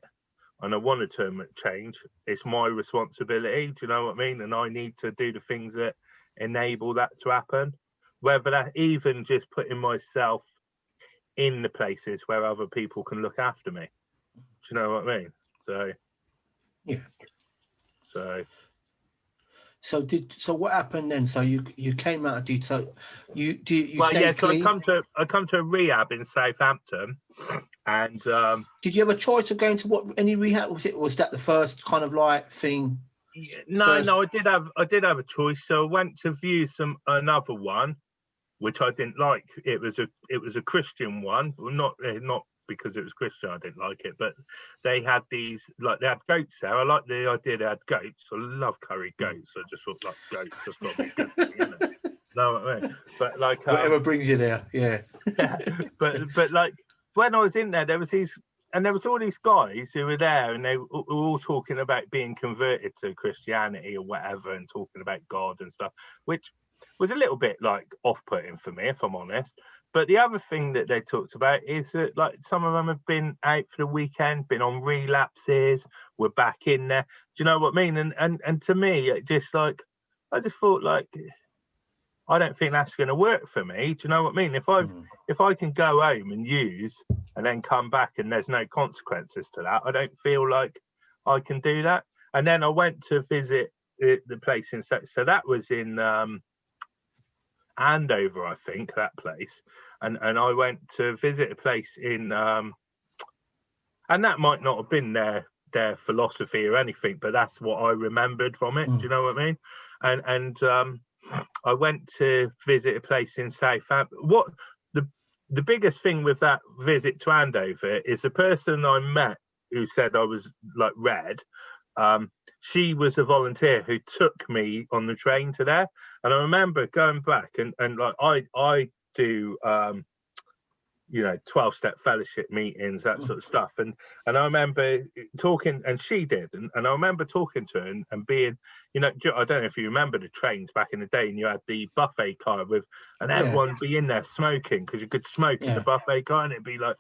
Speaker 2: and I want to turn change, it's my responsibility. Do you know what I mean? And I need to do the things that enable that to happen, whether that even just putting myself in the places where other people can look after me. Do you know what I mean? So
Speaker 1: yeah. So what happened then? So you came out of detox. So you stayed clean?
Speaker 2: So I come to a rehab in Southampton, and
Speaker 1: did you have a choice of going to any rehab? Was that the first kind of like thing?
Speaker 2: No, I did have a choice. So I went to view another one, which I didn't like. It was a Christian one, not because it was Christian I didn't like it, but they had these, like, they had goats there. I like the idea they had goats. I love curried goats. I just thought, like, goats, that's got to be good for me, isn't it? No, what I mean? But like
Speaker 1: whatever brings you there, yeah.
Speaker 2: Yeah, but like when I was in there, there was all these guys who were there, and they were all talking about being converted to Christianity or whatever, and talking about God and stuff, which was a little bit like off-putting for me, if I'm honest. But the other thing that they talked about is that, like, some of them have been out for the weekend, been on relapses, were back in there. Do you know what I mean? And to me, it just, like, I just thought, like, I don't think that's going to work for me. Do you know what I mean? If I can go home and use and then come back and there's no consequences to that, I don't feel like I can do that. And then I went to visit the place in, so that was in Andover, I think, that place. And I went to visit a place in, and that might not have been their philosophy or anything, but that's what I remembered from it. Do you know what I mean? And I went to visit a place in Southampton. What the biggest thing with that visit to Andover is the person I met who said I was like red. She was a volunteer who took me on the train to there, and I remember going back and like I do 12-step fellowship meetings, that sort of stuff, and I remember talking, and she did, and I remember talking to her and being, I don't know if you remember the trains back in the day, and you had the buffet car and everyone be in there smoking, because you could smoke in the buffet car, and it'd be like,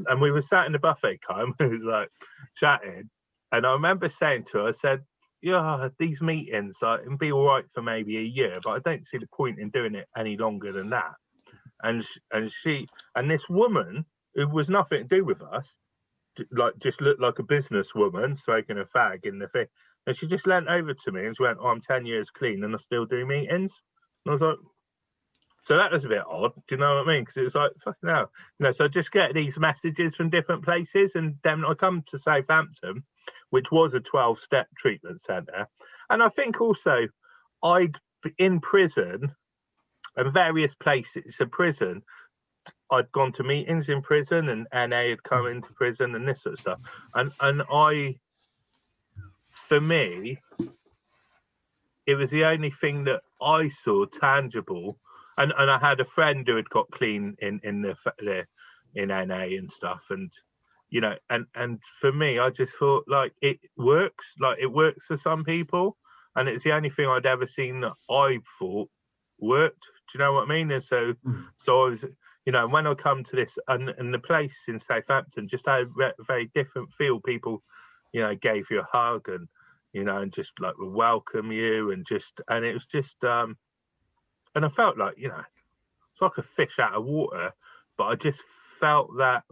Speaker 2: and we were sat in the buffet car and we was like chatting, and I remember saying to her, I said, yeah, these meetings it'd be all right for maybe a year, but I don't see the point in doing it any longer than that. And this woman, who was nothing to do with us, like just looked like a businesswoman smoking a fag in the thing, and she just leant over to me and she went, I'm 10 years clean and I still do meetings. And I was like, so that was a bit odd, do you know what I mean? Because it was like, fucking hell. So I just get these messages from different places, and then I come to Southampton, which was a 12-step treatment centre. And I think also I'd in prison and various places. So prison, I'd gone to meetings in prison, and NA had come into prison and this sort of stuff. And for me, it was the only thing that I saw tangible. And I had a friend who had got clean in NA and stuff. And, you know, and for me, I just thought, like, it works for some people. And it's the only thing I'd ever seen that I thought worked. Do you know what I mean? And so I was, you know, when I come to this, and the place in Southampton just had a very different feel. People, you know, gave you a hug and, you know, and just like would welcome you, and it was just, and I felt like, you know, it's like a fish out of water, but I just felt that,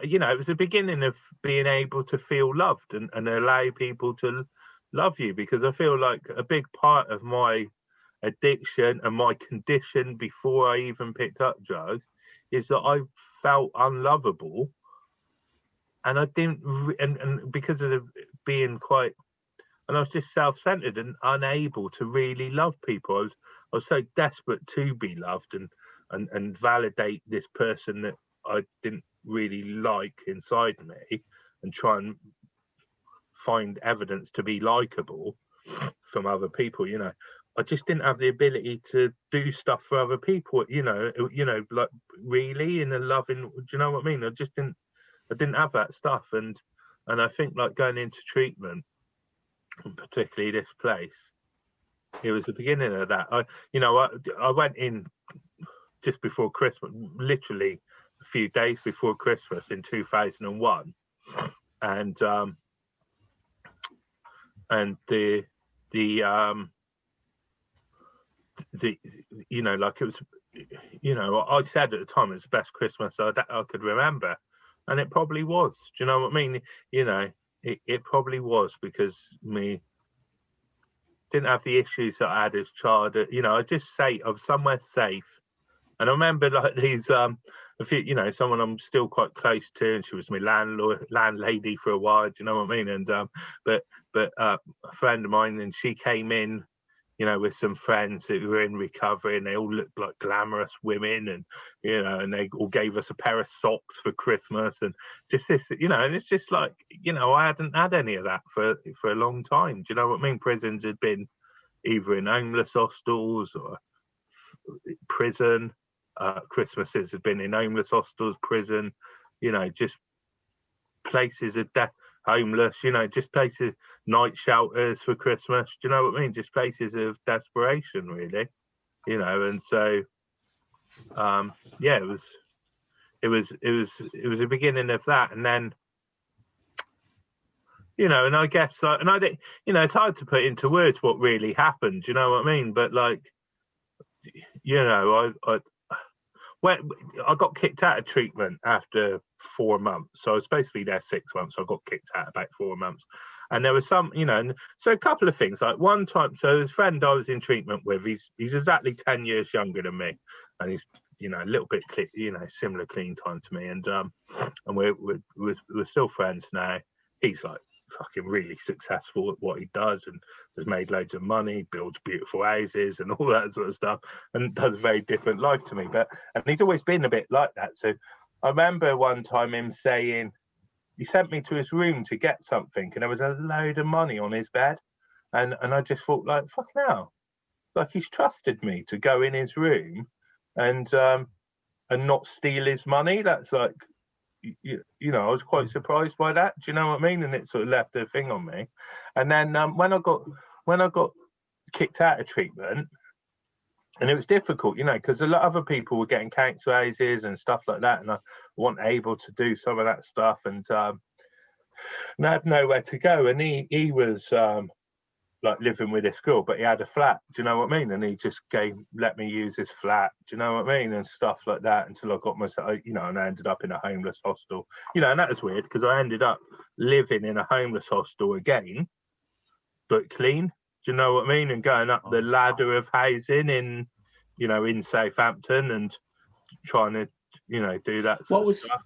Speaker 2: you know, it was the beginning of being able to feel loved and allow people to love you, because I feel like a big part of my addiction and my condition before I even picked up drugs is that I felt unlovable, and I didn't, and because of being quite, and I was just self-centered and unable to really love people. I was so desperate to be loved and validate this person that I didn't really like inside me, and try and find evidence to be likable from other people. You know, I just didn't have the ability to do stuff for other people, you know, like really in a loving, do you know what I mean? I didn't have that stuff. And I think, like, going into treatment, and particularly this place, it was the beginning of that. I went in just before Christmas, literally a few days before Christmas in 2001. And the you know, like, it was, you know, I said at the time it was the best Christmas I could remember, and it probably was. Do you know what I mean? You know, it probably was, because me didn't have the issues that I had as a child. You know, I was somewhere safe. And I remember, like, these a few, you know, someone I'm still quite close to, and she was my landlady for a while. Do you know what I mean? And but a friend of mine, and she came in, you know, with some friends who were in recovery, and they all looked like glamorous women, and, you know, and they all gave us a pair of socks for Christmas, and just this, you know, and it's just like, you know, I hadn't had any of that for a long time. Do you know what I mean? Prisons had been either in homeless hostels or prison. Christmases had been in homeless hostels, prison, you know, just places of death. Homeless, you know, just places, night shelters for Christmas. Do you know what I mean? Just places of desperation, really, you know. And so, yeah, it was the beginning of that. And then, you know, and I guess, and I think, you know, it's hard to put into words what really happened. Do you know what I mean? But, like, you know, when I got kicked out of treatment after 4 months, so I was supposed to be there 6 months. So I got kicked out about 4 months, and there was some, you know, and so a couple of things. Like, one time, so his friend I was in treatment with, he's exactly 10 years younger than me, and he's, you know, a little bit, you know, similar clean time to me, and we're still friends now. He's like fucking really successful at what he does, and has made loads of money, builds beautiful houses and all that sort of stuff, and does a very different life to me. And he's always been a bit like that. So I remember one time him saying, he sent me to his room to get something, and there was a load of money on his bed, and I just thought, like, fuck now, like, he's trusted me to go in his room and not steal his money. That's like, you know, I was quite surprised by that. Do you know what I mean? And it sort of left a thing on me. And then when I got kicked out of treatment, and it was difficult, you know, because a lot of other people were getting council houses and stuff like that, and I wasn't able to do some of that stuff, and I had nowhere to go. And he was like living with this girl, but he had a flat. Do you know what I mean? And he just let me use his flat. Do you know what I mean? And stuff like that, until I got myself, you know, and I ended up in a homeless hostel. You know, and that was weird, because I ended up living in a homeless hostel again, but clean. Do you know what I mean? And going up the ladder of housing in, you know, in Southampton, and trying to, you know, do that sort of stuff.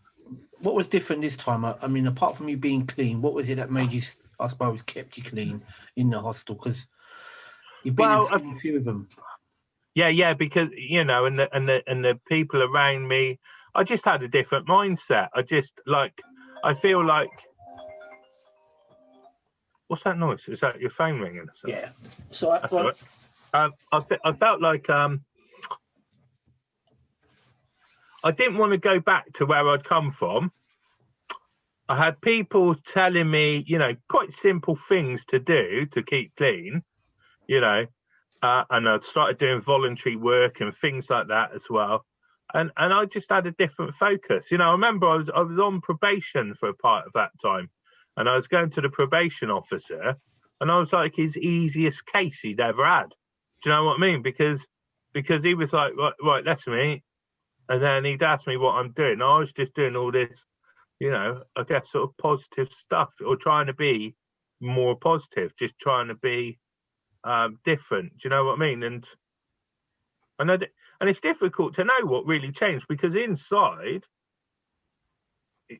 Speaker 1: What was different this time? I mean, apart from you being clean, what was it that made you I suppose, kept you clean in the hostel? Because you've been
Speaker 2: Well,
Speaker 1: in a few of them.
Speaker 2: yeah, because and the people around me, I just had a different mindset. I feel like, what's that noise? Is that your phone ringing?
Speaker 1: Yeah. So
Speaker 2: That's all right. I felt like I didn't want to go back to where I'd come from. I had people telling me, quite simple things to do to keep clean, and I'd started doing voluntary work and things like that as well. And I just had a different focus. I remember I was on probation for a part of that time, and I was going to the probation officer, and I was like his easiest case he'd ever had. Do you know what I mean? Because he was like, right, let's meet, and then he'd ask me what I'm doing. I was just doing all this, I guess sort of positive stuff, or trying to be more positive, just trying to be different. Do you know what I mean? And I know that, and it's difficult to know what really changed, because inside,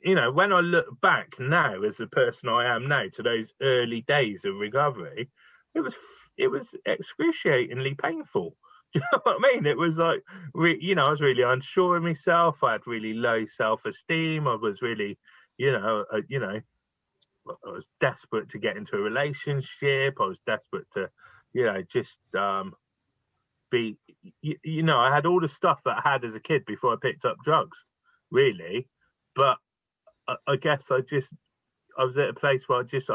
Speaker 2: when I look back now as the person I am now to those early days of recovery, it was excruciatingly painful. Do you know what I mean? It was like, I was really unsure of myself. I had really low self-esteem. I was really, I was desperate to get into a relationship. I was desperate to, just be, I had all the stuff that I had as a kid before I picked up drugs, really. But I guess I was at a place where I just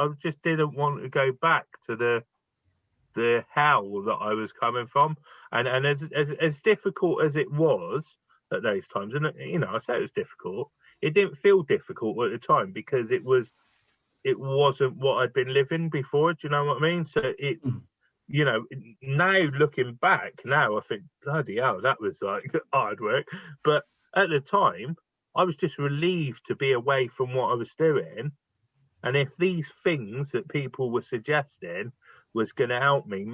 Speaker 2: didn't want to go back to the hell that I was coming from, and as difficult as it was at those times, and I say it was difficult, it didn't feel difficult at the time, because it wasn't what I'd been living before. Do you know what I mean? So now looking back, now I think, bloody hell, that was like hard work. But at the time, I was just relieved to be away from what I was doing. And if these things that people were suggesting was going to help me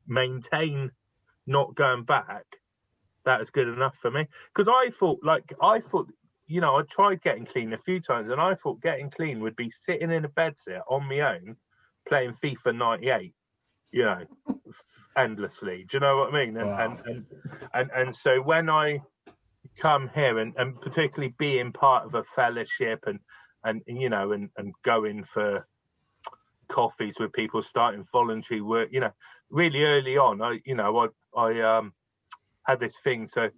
Speaker 2: maintain not going back, that was good enough for me. Because I thought, I tried getting clean a few times, and I thought getting clean would be sitting in a bedsit on my own, playing FIFA 98, endlessly. Do you know what I mean?
Speaker 1: Wow.
Speaker 2: And so when I come here, and particularly being part of a fellowship, and going for coffees with people, starting voluntary work, really early on, I had this thing. So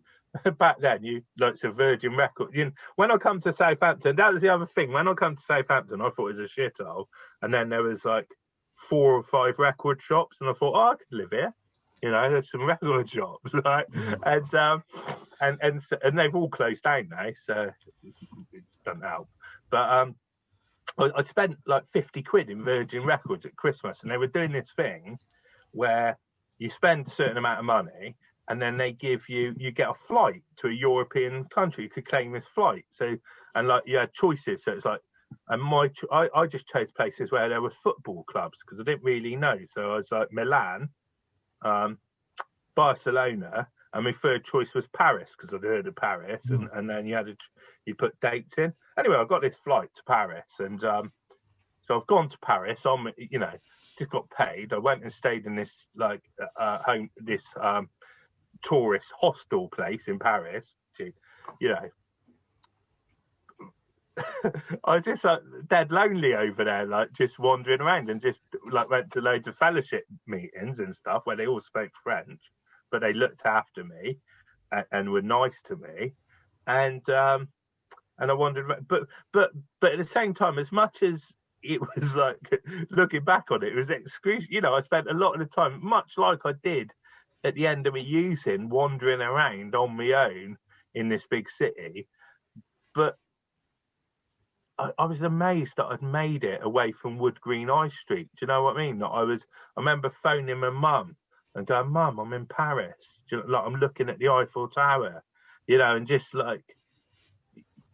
Speaker 2: back then, a Virgin Record. When I come to Southampton, that was the other thing. When I come to Southampton, I thought it was a shithole, and then there was like 4 or 5 record shops, and I thought, I could live here. There's some record shops, right? And they've all closed down now, so it doesn't help. But I spent like 50 quid in Virgin Records at Christmas, and they were doing this thing where you spend a certain amount of money, and then they give you get a flight to a European country. You could claim this flight. So, and like you had choices. So it's like, and I just chose places where there were football clubs, because I didn't really know. So I was like Milan, Barcelona, and my third choice was Paris, because I'd heard of Paris. And then you put dates in. Anyway, I got this flight to Paris, and so I've gone to Paris. Just got paid. I went and stayed in this tourist hostel place in Paris. I was just like dead lonely over there, like just wandering around, and just like went to loads of fellowship meetings and stuff where they all spoke French, but they looked after me and were nice to me, and I wondered, but at the same time, as much as it was like, looking back on it, it was excruciating. I spent a lot of the time, much like I did at the end of my using, wandering around on my own in this big city. But I was amazed that I'd made it away from Wood Green High Street. Do you know what I mean? I remember phoning my mum and going, "Mum, I'm in Paris. I'm looking at the Eiffel Tower," and just like,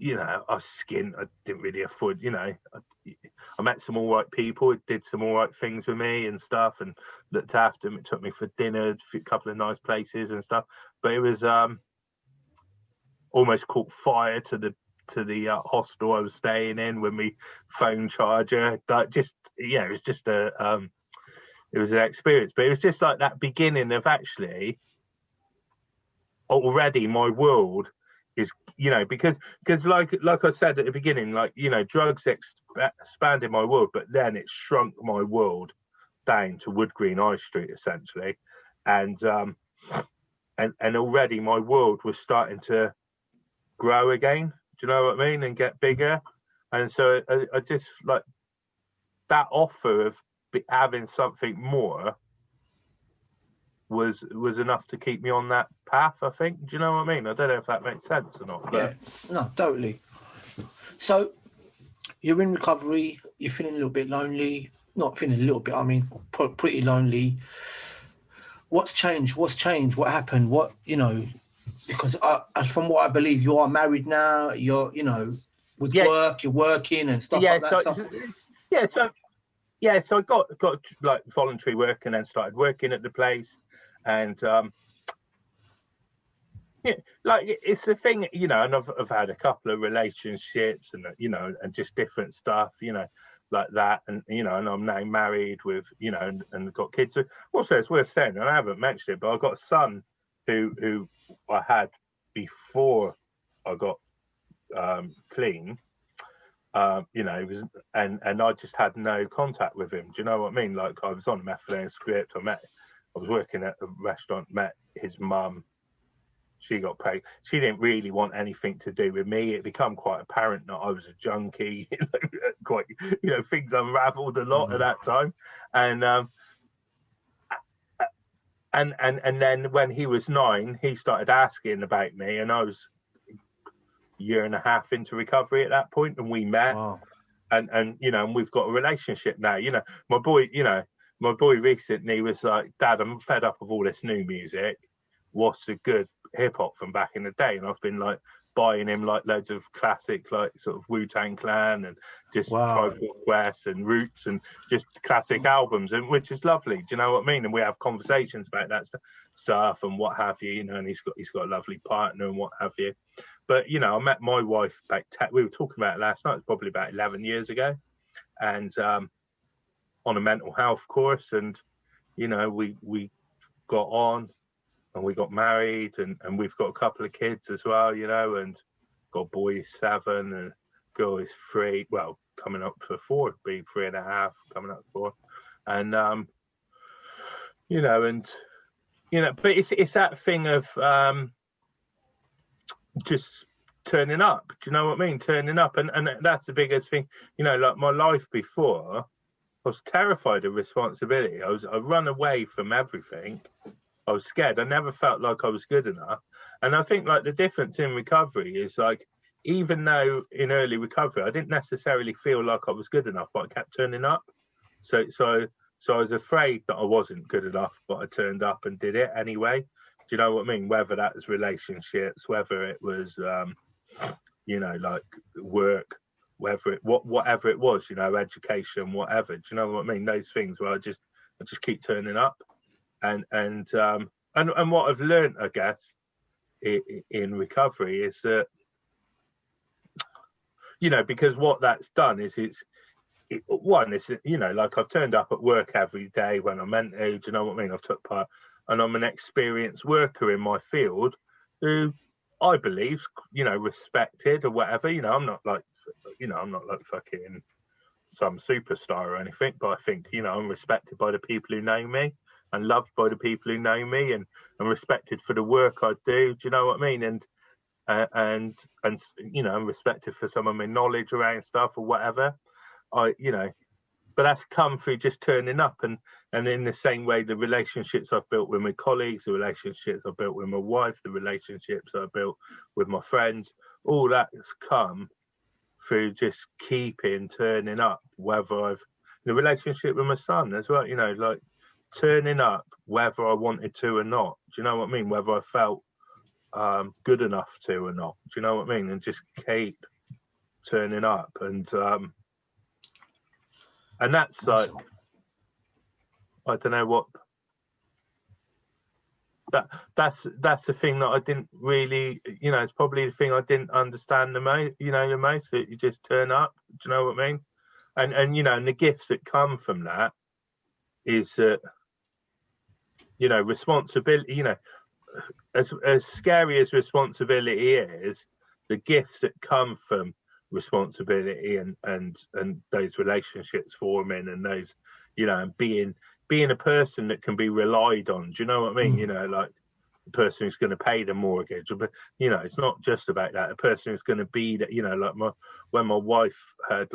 Speaker 2: I was skint. I didn't really afford, I met some all right people who did some all right things with me and stuff, and looked after me. It took me for dinner, a couple of nice places and stuff. But it was almost caught fire to the to the hostel I was staying in with my phone charger. Like, just, yeah, it was just it was an experience. But it was just like that beginning of actually already my world is, you know, because like I said at the beginning, like, you know, drugs expanded my world, but then it shrunk my world down to Wood Green High Street essentially, and already my world was starting to grow again. Do you know what I mean? And get bigger. And so I just like that offer of having something more was enough to keep me on that path, I think. Do you know what I mean? I don't know if that makes sense or not. But...
Speaker 1: yeah, no, totally. So you're in recovery, you're feeling a little bit lonely, not feeling a little bit, I mean, pretty lonely. What's changed? What happened? What, you know, because from what I believe, you are married now, you're, you know, with work, you're working and stuff like that.
Speaker 2: So I got like voluntary work and then started working at the place. And yeah, like it's the thing, you know, and I've had a couple of relationships and, you know, and just different stuff, you know, like that. And, you know, and I'm now married with, you know, and got kids. Also, it's worth saying, and I haven't mentioned it, but I've got a son who I had before I got clean. You know, it was, and I just had no contact with him. Do you know what I mean? Like, I was on a methylene script. I was working at a restaurant, met his mum. She got pregnant. She didn't really want anything to do with me. It became quite apparent that I was a junkie. You know, quite, you know, things unravelled a lot at that time. And then when he was 9, he started asking about me, and I was a year and a half into recovery at that point, and we met.
Speaker 1: Wow.
Speaker 2: And you know, and we've got a relationship now. You know, my boy recently was like, "Dad, I'm fed up of all this new music. What's a good hip hop from back in the day?" And I've been like buying him like loads of classic, like sort of Wu-Tang Clan and just Tribe Called Quest and Roots and just classic albums, and which is lovely. Do you know what I mean? And we have conversations about that stuff and what have you. You know, and he's got a lovely partner and what have you. But, you know, I met my wife about we were talking about it last night. It's probably about 11 years ago, and on a mental health course. And, you know, we got on and we got married, and we've got a couple of kids as well, you know, and got a boy who's 7 and girl is 3. Well, coming up for 4, be 3.5, coming up 4. And, you know, but it's that thing of, just turning up. Do you know what I mean? Turning up, and that's the biggest thing. You know, like my life before, I was terrified of responsibility. I run away from everything. I was scared. I never felt like I was good enough. And I think like the difference in recovery is like, even though in early recovery I didn't necessarily feel like I was good enough, but I kept turning up. So I was afraid that I wasn't good enough, but I turned up and did it anyway. Do you know what I mean? Whether that was relationships, whether it was, you know, like work, whatever it was, you know, education, whatever. Do you know what I mean? Those things where I just keep turning up, and what I've learned, I guess, in recovery is that, you know, because what that's done is it's you know, like I've turned up at work every day when I'm meant to. Do you know what I mean? I've took part. And I'm an experienced worker in my field who I believe, you know, respected or whatever. You know, I'm not like fucking some superstar or anything, but I think, you know, I'm respected by the people who know me and loved by the people who know me, and respected for the work I do. Do you know what I mean? And you know, I'm respected for some of my knowledge around stuff or whatever. You know, but that's come through just turning up, and in the same way, the relationships I've built with my colleagues, the relationships I've built with my wife, the relationships I've built with my friends, all that has come through just keeping turning up. Whether the relationship with my son as well, you know, like turning up whether I wanted to or not. Do you know what I mean? Whether I felt good enough to or not. Do you know what I mean? And just keep turning up, and that's like, I don't know what, that's the thing that I didn't really, it's probably the thing I didn't understand the most, the most, that you just turn up. Do you know what I mean? And and the gifts that come from that is that, responsibility, as scary as responsibility is, the gifts that come from responsibility and those relationships forming, and those, and being a person that can be relied on. Do you know what I mean? Like the person who's going to pay the mortgage, but it's not just about that. A person who's going to be that, like when my wife had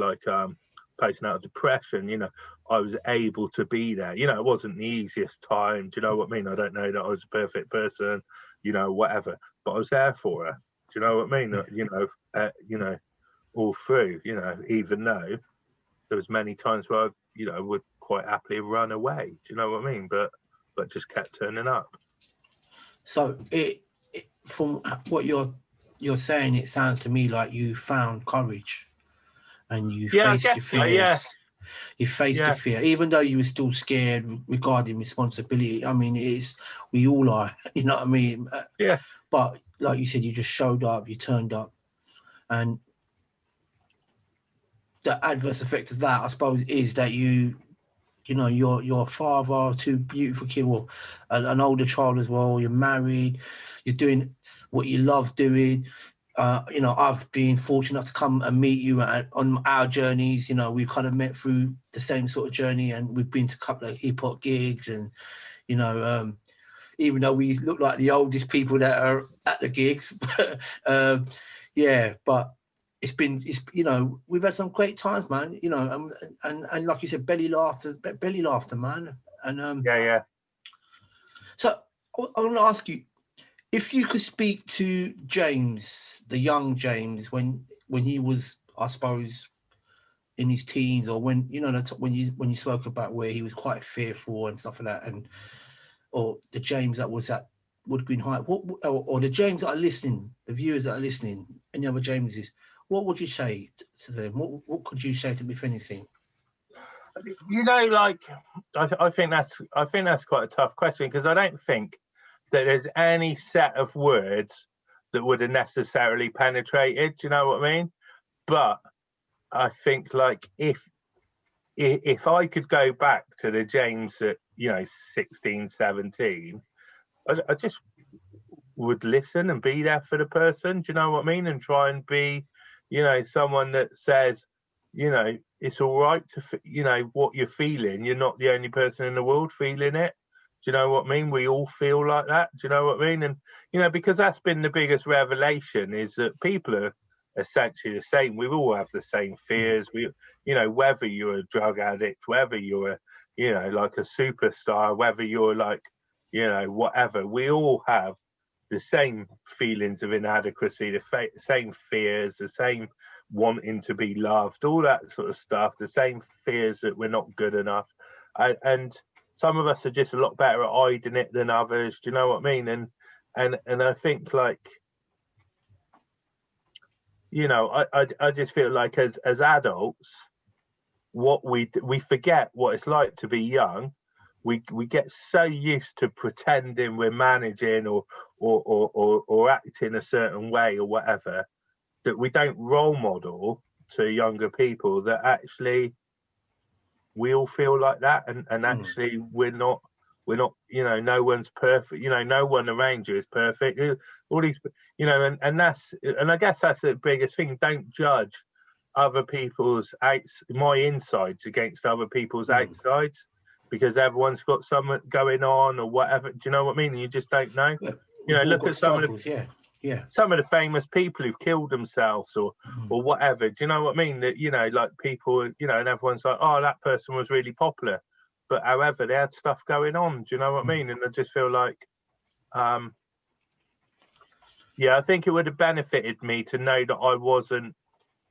Speaker 2: posting out of depression, I was able to be there. It wasn't the easiest time. Do you know what I mean? I don't know that I was a perfect person, whatever, but I was there for her. Do you know what I mean? All through, even though there was many times where I, would quite happily run away. Do you know what I mean? But just kept turning up.
Speaker 1: So it from what you're saying, it sounds to me like you found courage and you faced your fears.
Speaker 2: Yeah.
Speaker 1: You faced the fear, even though you were still scared regarding responsibility. I mean, we all are, you know what I mean?
Speaker 2: Yeah.
Speaker 1: But like you said, you just showed up, you turned up, and the adverse effect of that, I suppose, is that you're a father of two beautiful kids, well, an older child as well. You're married. You're doing what you love doing. I've been fortunate enough to come and meet you on our journeys. We've kind of met through the same sort of journey, and we've been to a couple of hip hop gigs, and even though we look like the oldest people that are at the gigs, but we've had some great times, man. And like you said, belly laughter, man. And So I want to ask you, if you could speak to James, the young James, when he was, I suppose, in his teens, or when you spoke about where he was quite fearful and stuff like that, or the James that was at Wood Green High, or the James that are listening, the viewers that are listening, any other Jameses, what would you say to them? What could you say to them, if anything?
Speaker 2: I think that's quite a tough question, because I don't think that there's any set of words that would have necessarily penetrated. Do you know what I mean? But I think, like, if I could go back to the James at 16, 17, I just would listen and be there for the person. Do you know what I mean? And try and be, someone that says, it's all right to, what you're feeling. You're not the only person in the world feeling it. Do you know what I mean? We all feel like that. Do you know what I mean? And, because that's been the biggest revelation, is that people are essentially the same. We all have the same fears. Whether you're a drug addict, whether you're like a superstar, whether you're like, whatever, we all have the same feelings of inadequacy, the same fears, the same wanting to be loved, all that sort of stuff, the same fears that we're not good enough. And some of us are just a lot better at hiding it than others. Do you know what I mean? And I think, like, I just feel like as adults, what we forget what it's like to be young. We get so used to pretending we're managing or acting a certain way or whatever, that we don't role model to younger people that actually we all feel like that, and actually we're not, no one's perfect, no one around you is perfect. All these, and I guess that's the biggest thing. Don't judge other people's my insides against other people's outsides, because everyone's got something going on or whatever. Do you know what I mean? And you just don't know. Look at some of the some of the famous people who've killed themselves or whatever. Do you know what I mean? That, like, people, and everyone's like, oh, that person was really popular, but however, they had stuff going on. Do you know what I mean? And I just feel like, I think it would have benefited me to know that I wasn't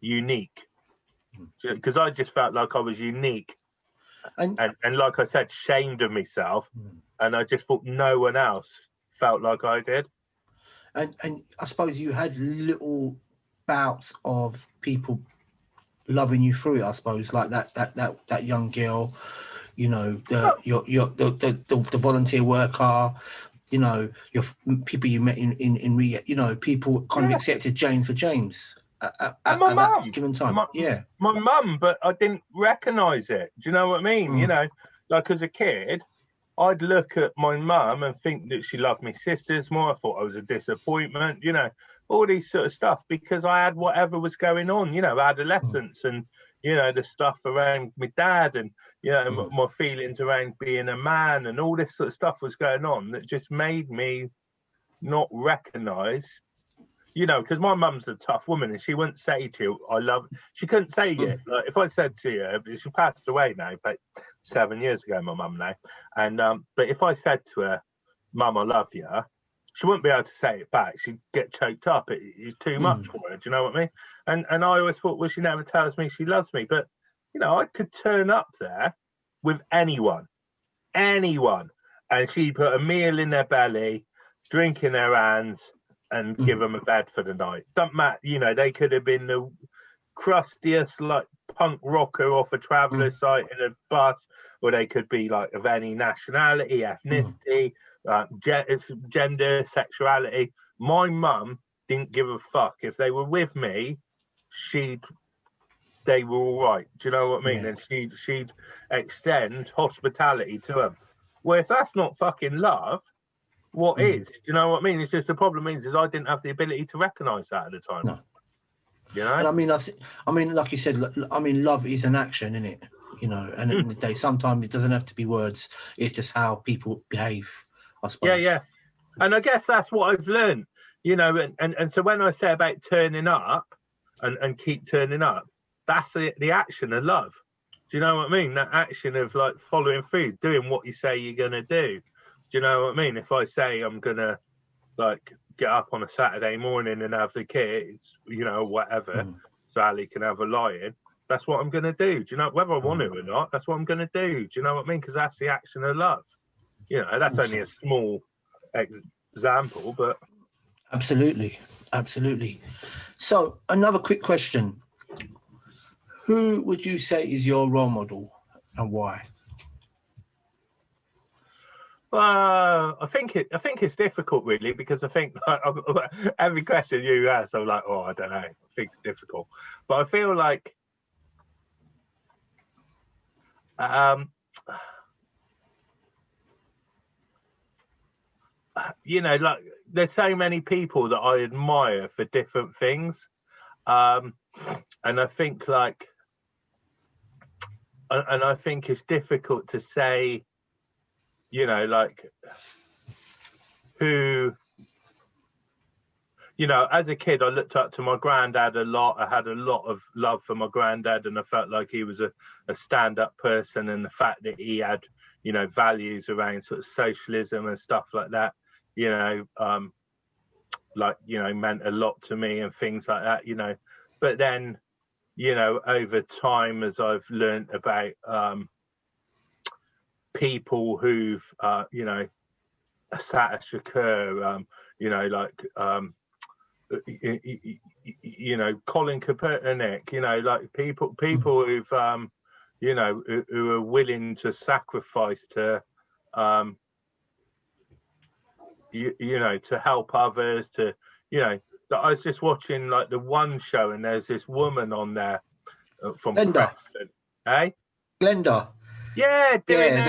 Speaker 2: unique, because I just felt like I was unique, and like I said, shamed of myself, and I just thought no one else felt like I did.
Speaker 1: And I suppose you had little bouts of people loving you through it. I suppose, like that young girl, the volunteer worker, you know, people you met you know, people kind of accepted James for James at
Speaker 2: my
Speaker 1: that
Speaker 2: mum,
Speaker 1: given time.
Speaker 2: My mum, but I didn't recognise it. Do you know what I mean? You know, like as a kid, I'd look at my mum and think that she loved me sisters more. I thought I was a disappointment, you know, all these sort of stuff, because I had whatever was going on, you know, adolescence and, you know, the stuff around my dad and, you know, my feelings around being a man and all this sort of stuff was going on that just made me not recognise, you know, because my mum's a tough woman and she wouldn't say to you, I love, she couldn't say it. Like, if I said to you, she passed away now, but 7 years ago, my mum now. And, but if I said to her, Mum, I love you, she wouldn't be able to say it back. She'd get choked up. It's too much for her. Do you know what I mean? And I always thought, well, she never tells me she loves me. But, you know, I could turn up there with anyone, and she put a meal in their belly, drink in their hands, and give them a bed for the night. Doesn't matter, you know, they could have been the crustiest, like, punk rocker off a traveller's site in a bus, or they could be, like, of any nationality, ethnicity, gender, sexuality. My mum didn't give a fuck. If they were with me, they were all right. Do you know what I mean? And she'd extend hospitality to them. Well, if that's not fucking love, what is? Do you know what I mean? It's just the problem is I didn't have the ability to recognise that at the time.
Speaker 1: No.
Speaker 2: You know?
Speaker 1: And I mean, like you said, I mean, love is an action, isn't it? You know, and at the end of the day, sometimes it doesn't have to be words. It's just how people behave, I suppose.
Speaker 2: Yeah. And I guess that's what I've learned, you know, and so when I say about turning up and keep turning up, that's the action of love. Do you know what I mean? That action of, like, following through, doing what you say you're going to do. Do you know what I mean? If I say I'm going to, like, get up on a Saturday morning and have the kids, you know, whatever, Sally can have a lie-in, that's what I'm going to do. Do you know, whether I want to or not, that's what I'm going to do. Do you know what I mean? Because that's the action of love. You know, that's only a small example, but...
Speaker 1: Absolutely. So, another quick question. Who would you say is your role model and why?
Speaker 2: I think it's difficult, really, because I think, like, every question you ask, I'm like, oh, I don't know. I think it's difficult, but I feel like, you know, like, there's so many people that I admire for different things, and I think, like, and I think it's difficult to say, you know, like, who, you know, as a kid, I looked up to my granddad a lot. I had a lot of love for my granddad, and I felt like he was a stand-up person, and the fact that he had, you know, values around sort of socialism and stuff like that, you know, like, you know, meant a lot to me and things like that, you know. But then, you know, over time, as I've learned about people who've, you know, Sata Shakur, you know, like, you know, Colin Kaepernick, you know, like people who've, you know, who are willing to sacrifice to, you know, to help others, to, you know, I was just watching, like, the One show, and there's this woman on there from Preston,
Speaker 1: Glenda.
Speaker 2: Yeah, doing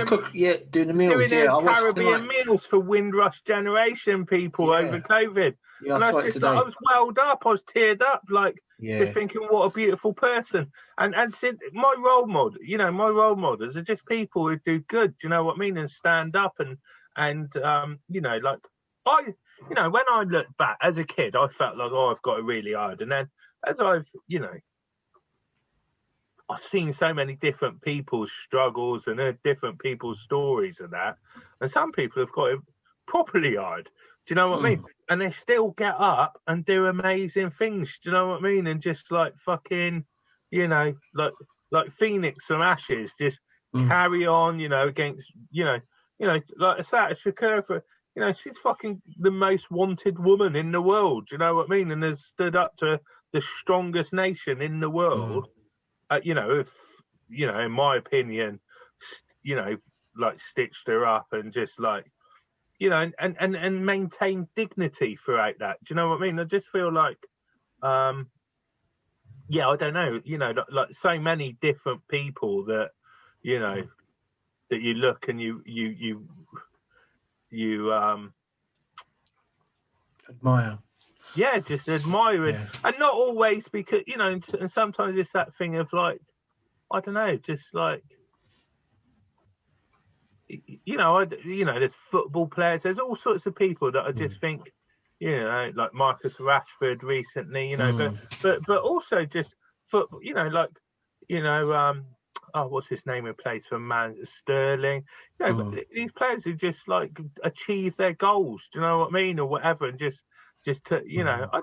Speaker 1: doing the meals.
Speaker 2: Doing Caribbean meals for Windrush generation people over COVID.
Speaker 1: Yeah,
Speaker 2: and I was just like, I was welled up, I was teared up, like, just thinking, what a beautiful person. And since my role model, you know, my role models are just people who do good. Do you know what I mean? And stand up and you know, like, you know, when I look back as a kid, I felt like, oh, I've got it really hard. And then as I've, you know, I've seen so many different people's struggles and heard different people's stories and that. And some people have got it properly hard. Do you know what I mean? And they still get up and do amazing things. Do you know what I mean? And just, like, fucking, you know, like Phoenix from ashes, just carry on, you know, against, you know, like Sata Shakur, for, you know, she's fucking the most wanted woman in the world. Do you know what I mean? And has stood up to the strongest nation in the world. You know, if, you know, in my opinion, you know, like, stitched her up and just, like, you know, and maintain dignity throughout that. Do you know what I mean? I just feel like, yeah, I don't know, you know, like so many different people that, you know, that you look and you
Speaker 1: admire.
Speaker 2: yeah, just admire it,
Speaker 1: Yeah.
Speaker 2: and not always because, you know, and sometimes it's that thing of like, I don't know, just like, you know, there's football players, there's all sorts of people that I just think, you know, like Marcus Rashford recently, you know, but also just football, you know, like, you know, oh, what's his name who plays for Man Sterling? You know, but these players who just like achieve their goals, do you know what I mean, or whatever, and just to, you know, I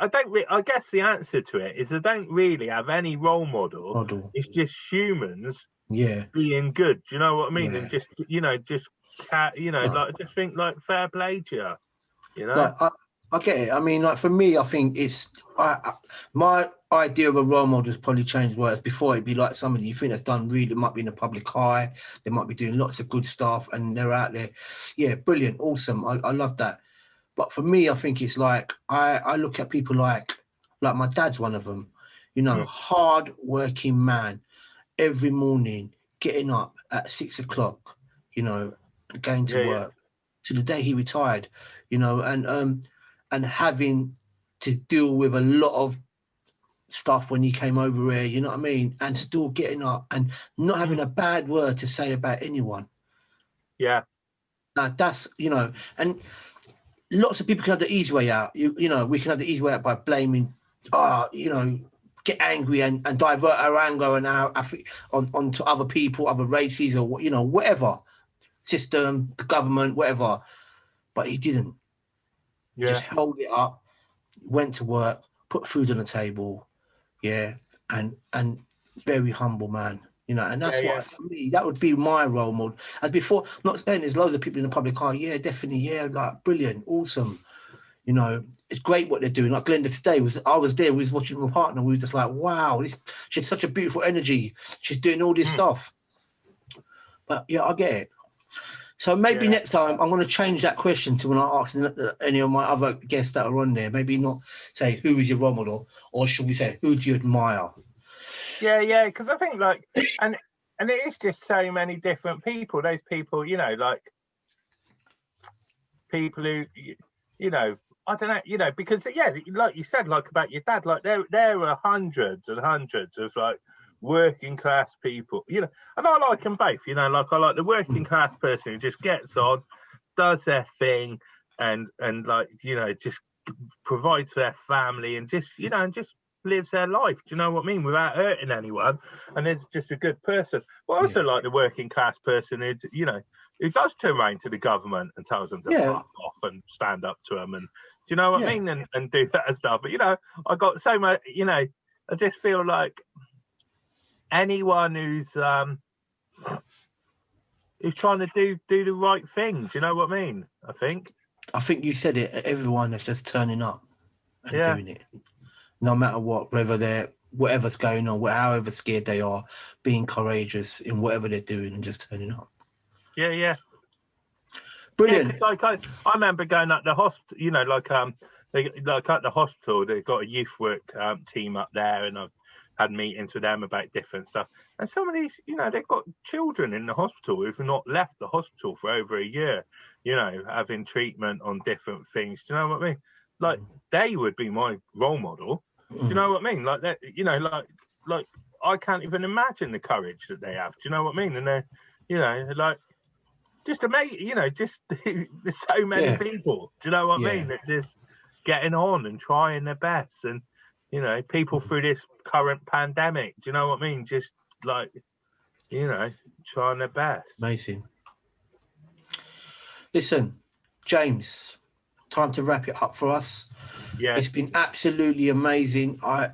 Speaker 2: don't I guess the answer to it is I don't really have any role model. It's just humans being good. Do you know what I mean?
Speaker 1: Yeah.
Speaker 2: And just, you know, just you know, like, just think like fair play to you. You know,
Speaker 1: like I get it. I mean, like for me, I think it's my idea of a role model has probably changed. Whereas before, it'd be like somebody you think that's done really, might be in the public eye, they might be doing lots of good stuff, and they're out there. Yeah, brilliant, awesome. I love that. But for me, I think it's like I look at people like my dad's one of them. You know, hard working man, every morning getting up at 6 o'clock. You know, going to work to the day he retired. You know, and having to deal with a lot of stuff when he came over here, you know what I mean? And still getting up and not having a bad word to say about anyone.
Speaker 2: Yeah.
Speaker 1: Now that's, you know, and lots of people can have the easy way out. You know, we can have the easy way out by blaming, you know, get angry and divert our anger and our onto other people, other races, or, you know, whatever, system, the government, whatever. But he didn't. He just held it up, went to work, put food on the table, and very humble man, you know, and that's what for me, that would be my role model. As before, not saying there's loads of people in the public eye, definitely, like brilliant, awesome, you know, it's great what they're doing. Like Glenda today I was there, we was watching my partner, we were just like, wow, she had such a beautiful energy, she's doing all this stuff. But yeah, I get it. So maybe next time I'm going to change that question to when I ask any of my other guests that are on there. Maybe not say who is your role model, or should we say who do you admire?
Speaker 2: Yeah, because I think like, and it is just so many different people. Those people, you know, like people who, you know, I don't know, you know, because like you said, like about your dad, like there are hundreds and hundreds of like working class people, you know, and I like them both, you know, like I like the working class person who just gets on, does their thing, and like, you know, just provides for their family and just, you know, and just lives their life, do you know what I mean, without hurting anyone, and is just a good person. But I also like the working class person who, you know, who does turn around to the government and tells them to fuck off and stand up to them, and do you know what I mean, and do that stuff. But, you know, I got so much, you know, I just feel like anyone who's trying to do the right thing, do you know what I mean? I think
Speaker 1: you said it. Everyone that's just turning up and doing it, no matter what, whether they're whatever's going on, however scared they are, being courageous in whatever they're doing and just turning up.
Speaker 2: Yeah.
Speaker 1: Brilliant.
Speaker 2: Yeah, like I remember going at the hospital, you know, like at the hospital, they've got a youth work team up there, and I've had meetings with them about different stuff. And some of these, you know, they've got children in the hospital who've not left the hospital for over a year, you know, having treatment on different things. Do you know what I mean? Like, they would be my role model. Do you know what I mean? Like that, you know, like I can't even imagine the courage that they have. Do you know what I mean? And they're, you know, like, just amazing, you know, just there's so many people, do you know what I mean, that just getting on and trying their best, and, you know, people through this current pandemic, do you know what I mean, just like, you know, trying their best.
Speaker 1: Amazing. Listen, James, time to wrap it up for us. It's been absolutely amazing. I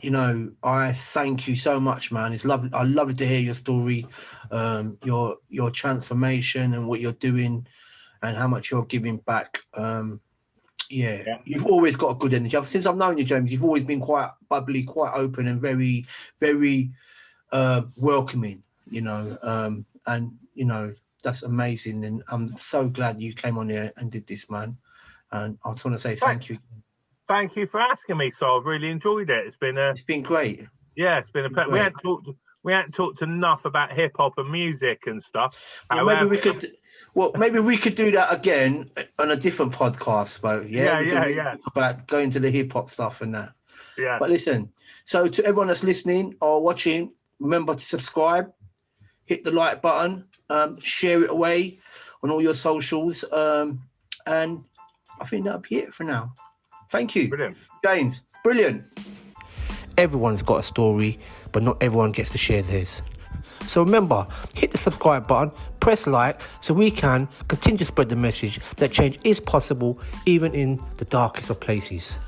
Speaker 1: thank you so much, man. It's lovely. I love to hear your story, your transformation and what you're doing, and how much you're giving back. You've always got a good energy. Since I've known you, James, you've always been quite bubbly, quite open, and very, very welcoming. You know, and you know that's amazing, and I'm so glad you came on here and did this, man. And I just want to say thank you.
Speaker 2: Thank you for asking me. So I've really enjoyed it. It's been
Speaker 1: great.
Speaker 2: Yeah, it's been a pleasure. We hadn't talked enough about hip hop and music and stuff.
Speaker 1: Yeah, maybe we could do that again on a different podcast, but talk about going to the hip hop stuff and that.
Speaker 2: Yeah.
Speaker 1: But listen, so to everyone that's listening or watching, remember to subscribe, hit the like button, share it away on all your socials, and I think that'll be it for now. Thank you.
Speaker 2: Brilliant.
Speaker 1: James, brilliant. Everyone's got a story, but not everyone gets to share theirs. So remember, hit the subscribe button, press like, so we can continue to spread the message that change is possible even in the darkest of places.